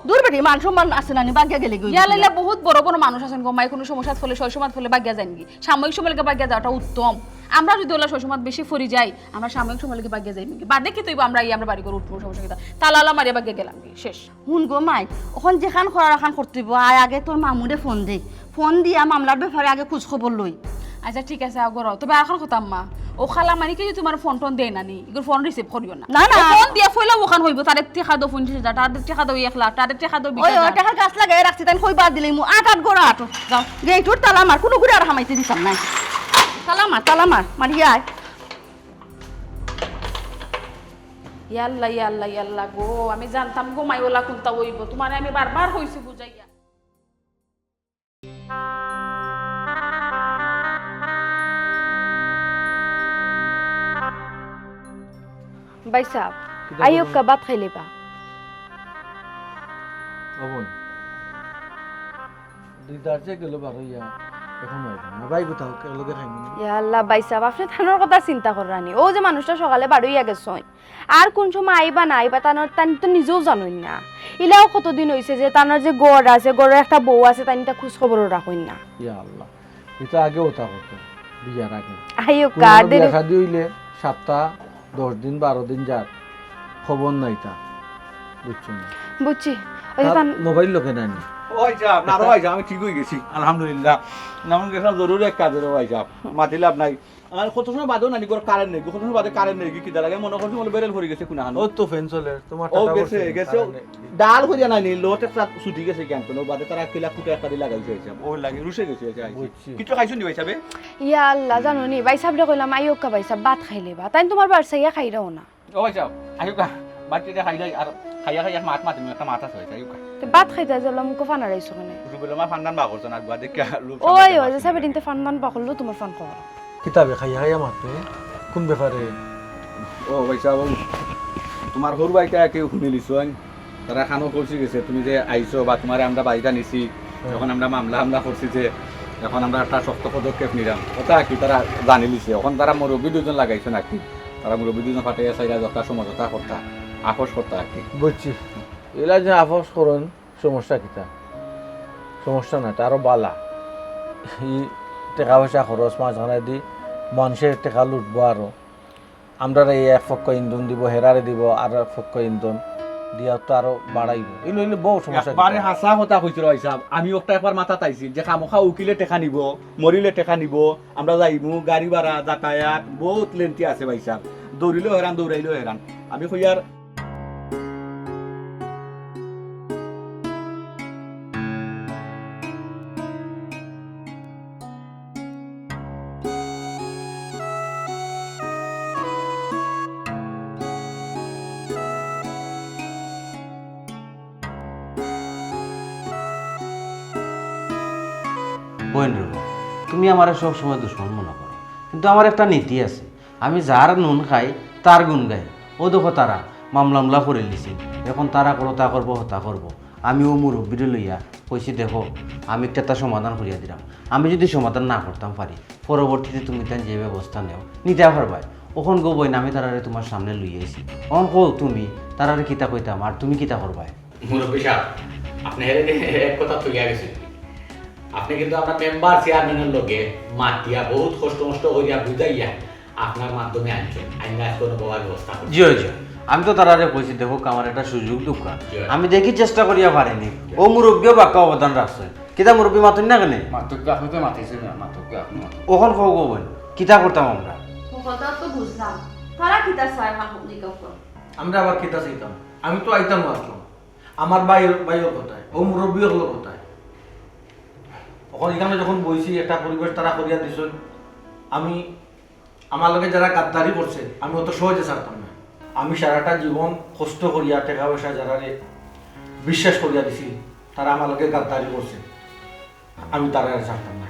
দূর বেটি মান সম্মান আছে নানি বাগিয়া গেলে গই ইয়ালাইলা বহুত বড় বড় মানুষ আছেন গো মাই কোনো সমস্যা ফলে শৈশবাদ ফলে বাগিয়া যায়নি সাময়িক সময় লাগে বাগিয়া যাওয়াটা উত্তম আমরা যদি ওলা শৈশবাদ বেশি ফরি যাই আমরা সাময়িক সময় লাগে বাগিয়া যাইনি বাদে কি তৈব আমরা আমরা বাড়ি করে উঠবো সমস্যা কিতা তালালা মারিয়া বাগিয়া গেলাম শেষ হুন গো মাই ওখান যেখান করার খান করতে হইব আয় আগে তোর মামুরে ফোন দিয়া মামলার ব্যাপারে আগে খোঁজ খবর লই আচ্ছা ঠিক আছে আগর তবে এখন কথা আম্মা ও খালা মানে কি তোমার ফোন টোন দেয় না নি এগুলো ফোন রিসিভ করিও না না না ফোন দিয়া ফইলা ওখান হইব তাদের টেকা দো 50,000 তাদের টেকা দো 1 লাখ তাদের টেকা দো 20,000 ওই টাকা গাছ লাগাই রাখছি তাই কইবা দিলেই মু আট গোড়া আট যাও গেইটুর তালা মার কোনো ঘুরে আর হামাইতে দিতাম নাই তালা মার মারিয়া ইয়াল্লা ইয়াল্লা ইয়াল্লা গো আমি জানতাম গো মাইওলা কোনটা হইব তোমারে আমি বারবার কইছি বুঝাইয়া ভাই সাহেব আইও কা বাত খাইলে বা অবন দিদার যে গেল বার হইয়া এখন না ভাই কোথাও লগে খাইনি ইয়া আল্লাহ ভাই সাহেব আপনি থানোর কথা চিন্তা করানি ও যে মানুষটা সকালে বাড়িয়া গেছই আর কোন সময় আইবা না আইবা তানোর তান তো নিজেও জানোই না ইলাও কতদিন হইছে যে তানোর যে গড় আছে গড়ের একটা বউ আছে তানিটা খোঁজ খবরও রাখুন না ইয়া আল্লাহ এটা আগে ওটা হতো বিয়ার আগে আইও কা দেরি দেখা দিইলে সপ্তাহ 10 দিন 12 দিন যাক খবর নাই তা বুঝছো না বুঝছি ওই যে তান মোবাইল লোকে নানি ওই যাব না রো ভাই আমি ঠিক হয়ে গেছি আলহামদুলিল্লাহ নামন গেছিলাম জরুরি এক কাজে রো ভাই যাব মাতি লাভ নাই আর কত সময় বাদেও নানি করে কারেন্ট নেই কত সময় বাদে কারেন্ট নেই কি লাগে মনে করছি বলে বেরেল পড়ে গেছে কোনা হানো ও তো ফ্যান চলে তোমার ও গেছে গেছে ডাল হইয়া নাই লোট একটা ছুটি গেছে ক্যাম্পে ও বাদে তারা কিলা কুটে একটা দি লাগাইছে হিসাব ও লাগি রুশে গেছে কিছু খাইছো নি ভাই সাহেব ইয়া আল্লাহ জানো নি ভাই সাহেব রে কইলাম আইও কা ভাই সাহেব ভাত খাইলে বা তাই তোমার বাড়ি সাইয়া খাইরাও না ও ভাই সাহেব আইউকা বাচ্চাটা খাইলাই আর খাইয়া মাত তুমি একটা মাথা হইছে আইউকা তে ভাত খাইতে যাইলো মুকো ফানা রাইছো কেনে রুবেলা মা ফান্দান বা করছ না বাদে কি লোক ওই ওই যে সাবে দিনতে ফান্দান পাকললো তোমার ফান কর কিতাবে খাইয়া খাইয়া মারতে কোন ব্যাপারে ও ভাই সাহেব তোমার হর ভাইটা কেউ শুনে লিছন তারা খানো করছি গেছে তুমি যে আইছো বা তোমারে আমরা বাড়িটা নিছি যখন আমরা মামলা করছি যে এখন আমরা একটা শক্ত পদক্ষেপ নিলাম ওটা কি তারা জানি লিছে এখন তারা মুরব্বী দুজন লাগাইছে নাকি তারা মুরব্বী দুজন ফাটাইয়া চাইরা যথা সমঝোতা করতা আপোষ করতা আর কি। বুঝছি এলা যে আপোষ করেন সমস্যা কিতা সমস্যা না তারও বালা ই টাকা পয়সা খরচ মাঝখানে দি মানুষের টাকা লুটবো আরো আমরা এই এক পক্ষ ইন্ধন দিব হেরারে দিব আর এক পক্ষ ইন্ধন দিয়া তো আরো বাড়াইব এগুলো এগুলো বহু সমস্যা একবারে হাসা কথা কইছিল হিসাব আমি একটা একবার মাথা তাইছি যে খামোখা উকিলে টেকা নিব মরিলে টেকা নিব আমরা যাইমু গাড়ি ভাড়া যাতায়াত বহুত লেন্টি আছে ভাই সাহেব দৌড়িলেও হেরান দৌড়াইলেও হেরান আমি কইয়ার বোন রূপা তুমি আমার সব সময় দুশ্মন মনে করো কিন্তু আমার একটা নীতি আছে আমি যার নুন খাই তার গুণ গাই ও দেখো তারা মামলা করে লিছি এখন তারা করো তা করবো হতা করবো আমিও মুরব্বীরে লইয়া কইছি দেখো আমি একটা সমাধান করিয়া দিলাম আমি যদি সমাধান না করতাম পারি পরবর্তীতে তুমি তাই যে ব্যবস্থা নেও নিতে পারবাই ওখন গো বই না আমি তারারে তোমার সামনে লইয়াছি অন কো তুমি তারারে কিতা কইতাম আর তুমি কিতা করবাই মুরব্বী সাহেব আপনি এক কথা তুলিয়া গেছেন আপনি কিন্তু আপনার মেম্বার চেয়ারম্যানের লগে মাতিয়া বহুত কষ্ট মষ্ট করিয়া বুঝাইয়া আপনার মাধ্যমে আনছেন আইনা কোনো বলার ব্যবস্থা করছেন। জিও জিও আমি তো তারারে কইছি দেখো আমার একটা সুযোগ দুঃখা আমি দেখি চেষ্টা করিয়া পারিনি ও মুরব্বীও বাক্য অবদান রাখছে কিতা মুরব্বী মাতুন না কেনে মাতকে আপনি তো মাতিছেন না মাতকে আপনি ওখন খাও গো বোন কিতা করতাম আমরা কথা তো বুঝলাম তারা কিতা চায় হাকুম দিকে আমরা আবার কিতা চাইতাম আমি তো আইতাম মাত্র আমার বাইর কথায় ও মুরব্বী হলো কথায় তখন এখানে যখন বইছি একটা পরিবেশ তারা করিয়া দিছেন আমি আমার লগে যারা গাদ্দারি করছে আমি অত সহজে ছাড়তাম না আমি সারাটা জীবন কষ্ট করিয়া টাকা পয়সা যারা বিশ্বাস করিয়া দিছি তারা আমার লগে গাদ্দারি করছে আমি তারা ছাড়তাম না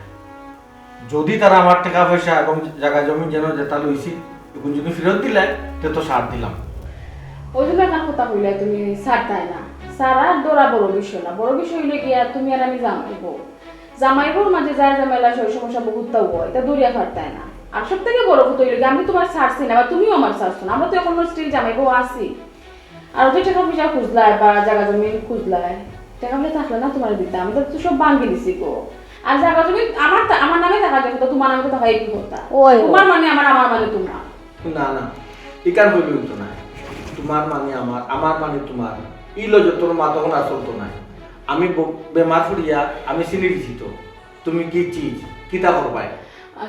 যদি তারা আমার টাকা পয়সা এবং জায়গা জমি যেন যেটা লইছি এখন যদি ফেরত দিলে তে তো সার দিলাম ওই জন্য একটা কথা কইলে তুমি ছাড়তাই না সারা দৌড়া বড় বিষয় না বড় বিষয় হইলে গিয়া তুমি আর আমি জামাইবোর মাঝে যা ঝামেলা সেই সমস্যা বহুতটাও হয় এটা দৌড়িয়া ফারতাই না আর সব থেকে বড় কথা হইলে আমি তোমার ছাড়ছি না বা তুমিও আমার ছাড়ছো না আমরা তো এখন স্টিল জামাইবো আছি আর ওদের টাকা পয়সা খুঁজলাই বা জায়গা জমি খুঁজলাই টাকা পয়সা থাকলে না তোমার দিতে আমি তো সব ভাঙ্গি দিছি গো আর জায়গা জমি আমার নামে টাকা দেখো তো তোমার নামে তো টাকা কি করতা তোমার মানে আমার মানে তোমার না না ইকার বলি তো না তোমার মানে আমার মানে তোমার ইলো যে তোর মা তখন আসল তো নাই আমি বেমার ফুরিয়া আমি চিনি দিছি তো তুমি কি চিজ কিতা করবাই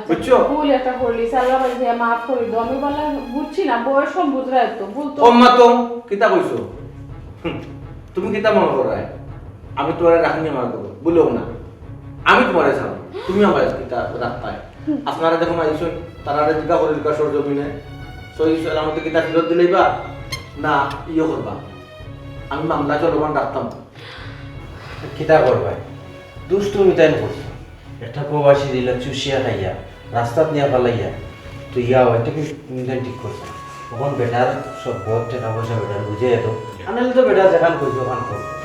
বুঝছো ভুল একটা করলি সাল্লাহ ভাই যে মাফ করে দাও আমি বলা বুঝছি না বয়স কম বুঝরাই তো ভুল তো কম্মা তো কিতা কইছো তুমি কিতা মনে করাই আমি তোমার রাখনি আমার করবো বলেও না আমি তোমারে ছাড়ো তুমি আমার কিতা রাখতাই আপনারা যখন আইসো তারা জিজ্ঞা করে জিজ্ঞা সর জমিনে সই আমাকে কিতা ফেরত দিলেই বা না ইয়ে করবা আমি মামলা চলমান রাখতাম কিতা করবাই দুষ্টুমি তাই করছো একটা প্রবাসী দিলা চুষিয়া খাইয়া রাস্তাত নিয়ে পালাইয়া তো ইয়া হয়তো কি তুমি তাই ঠিক করছো তখন বেটার সব বহুত টাকা পয়সা বেটার বুঝে যেত আনালে তো বেটা যেখান করছো ওখান করবো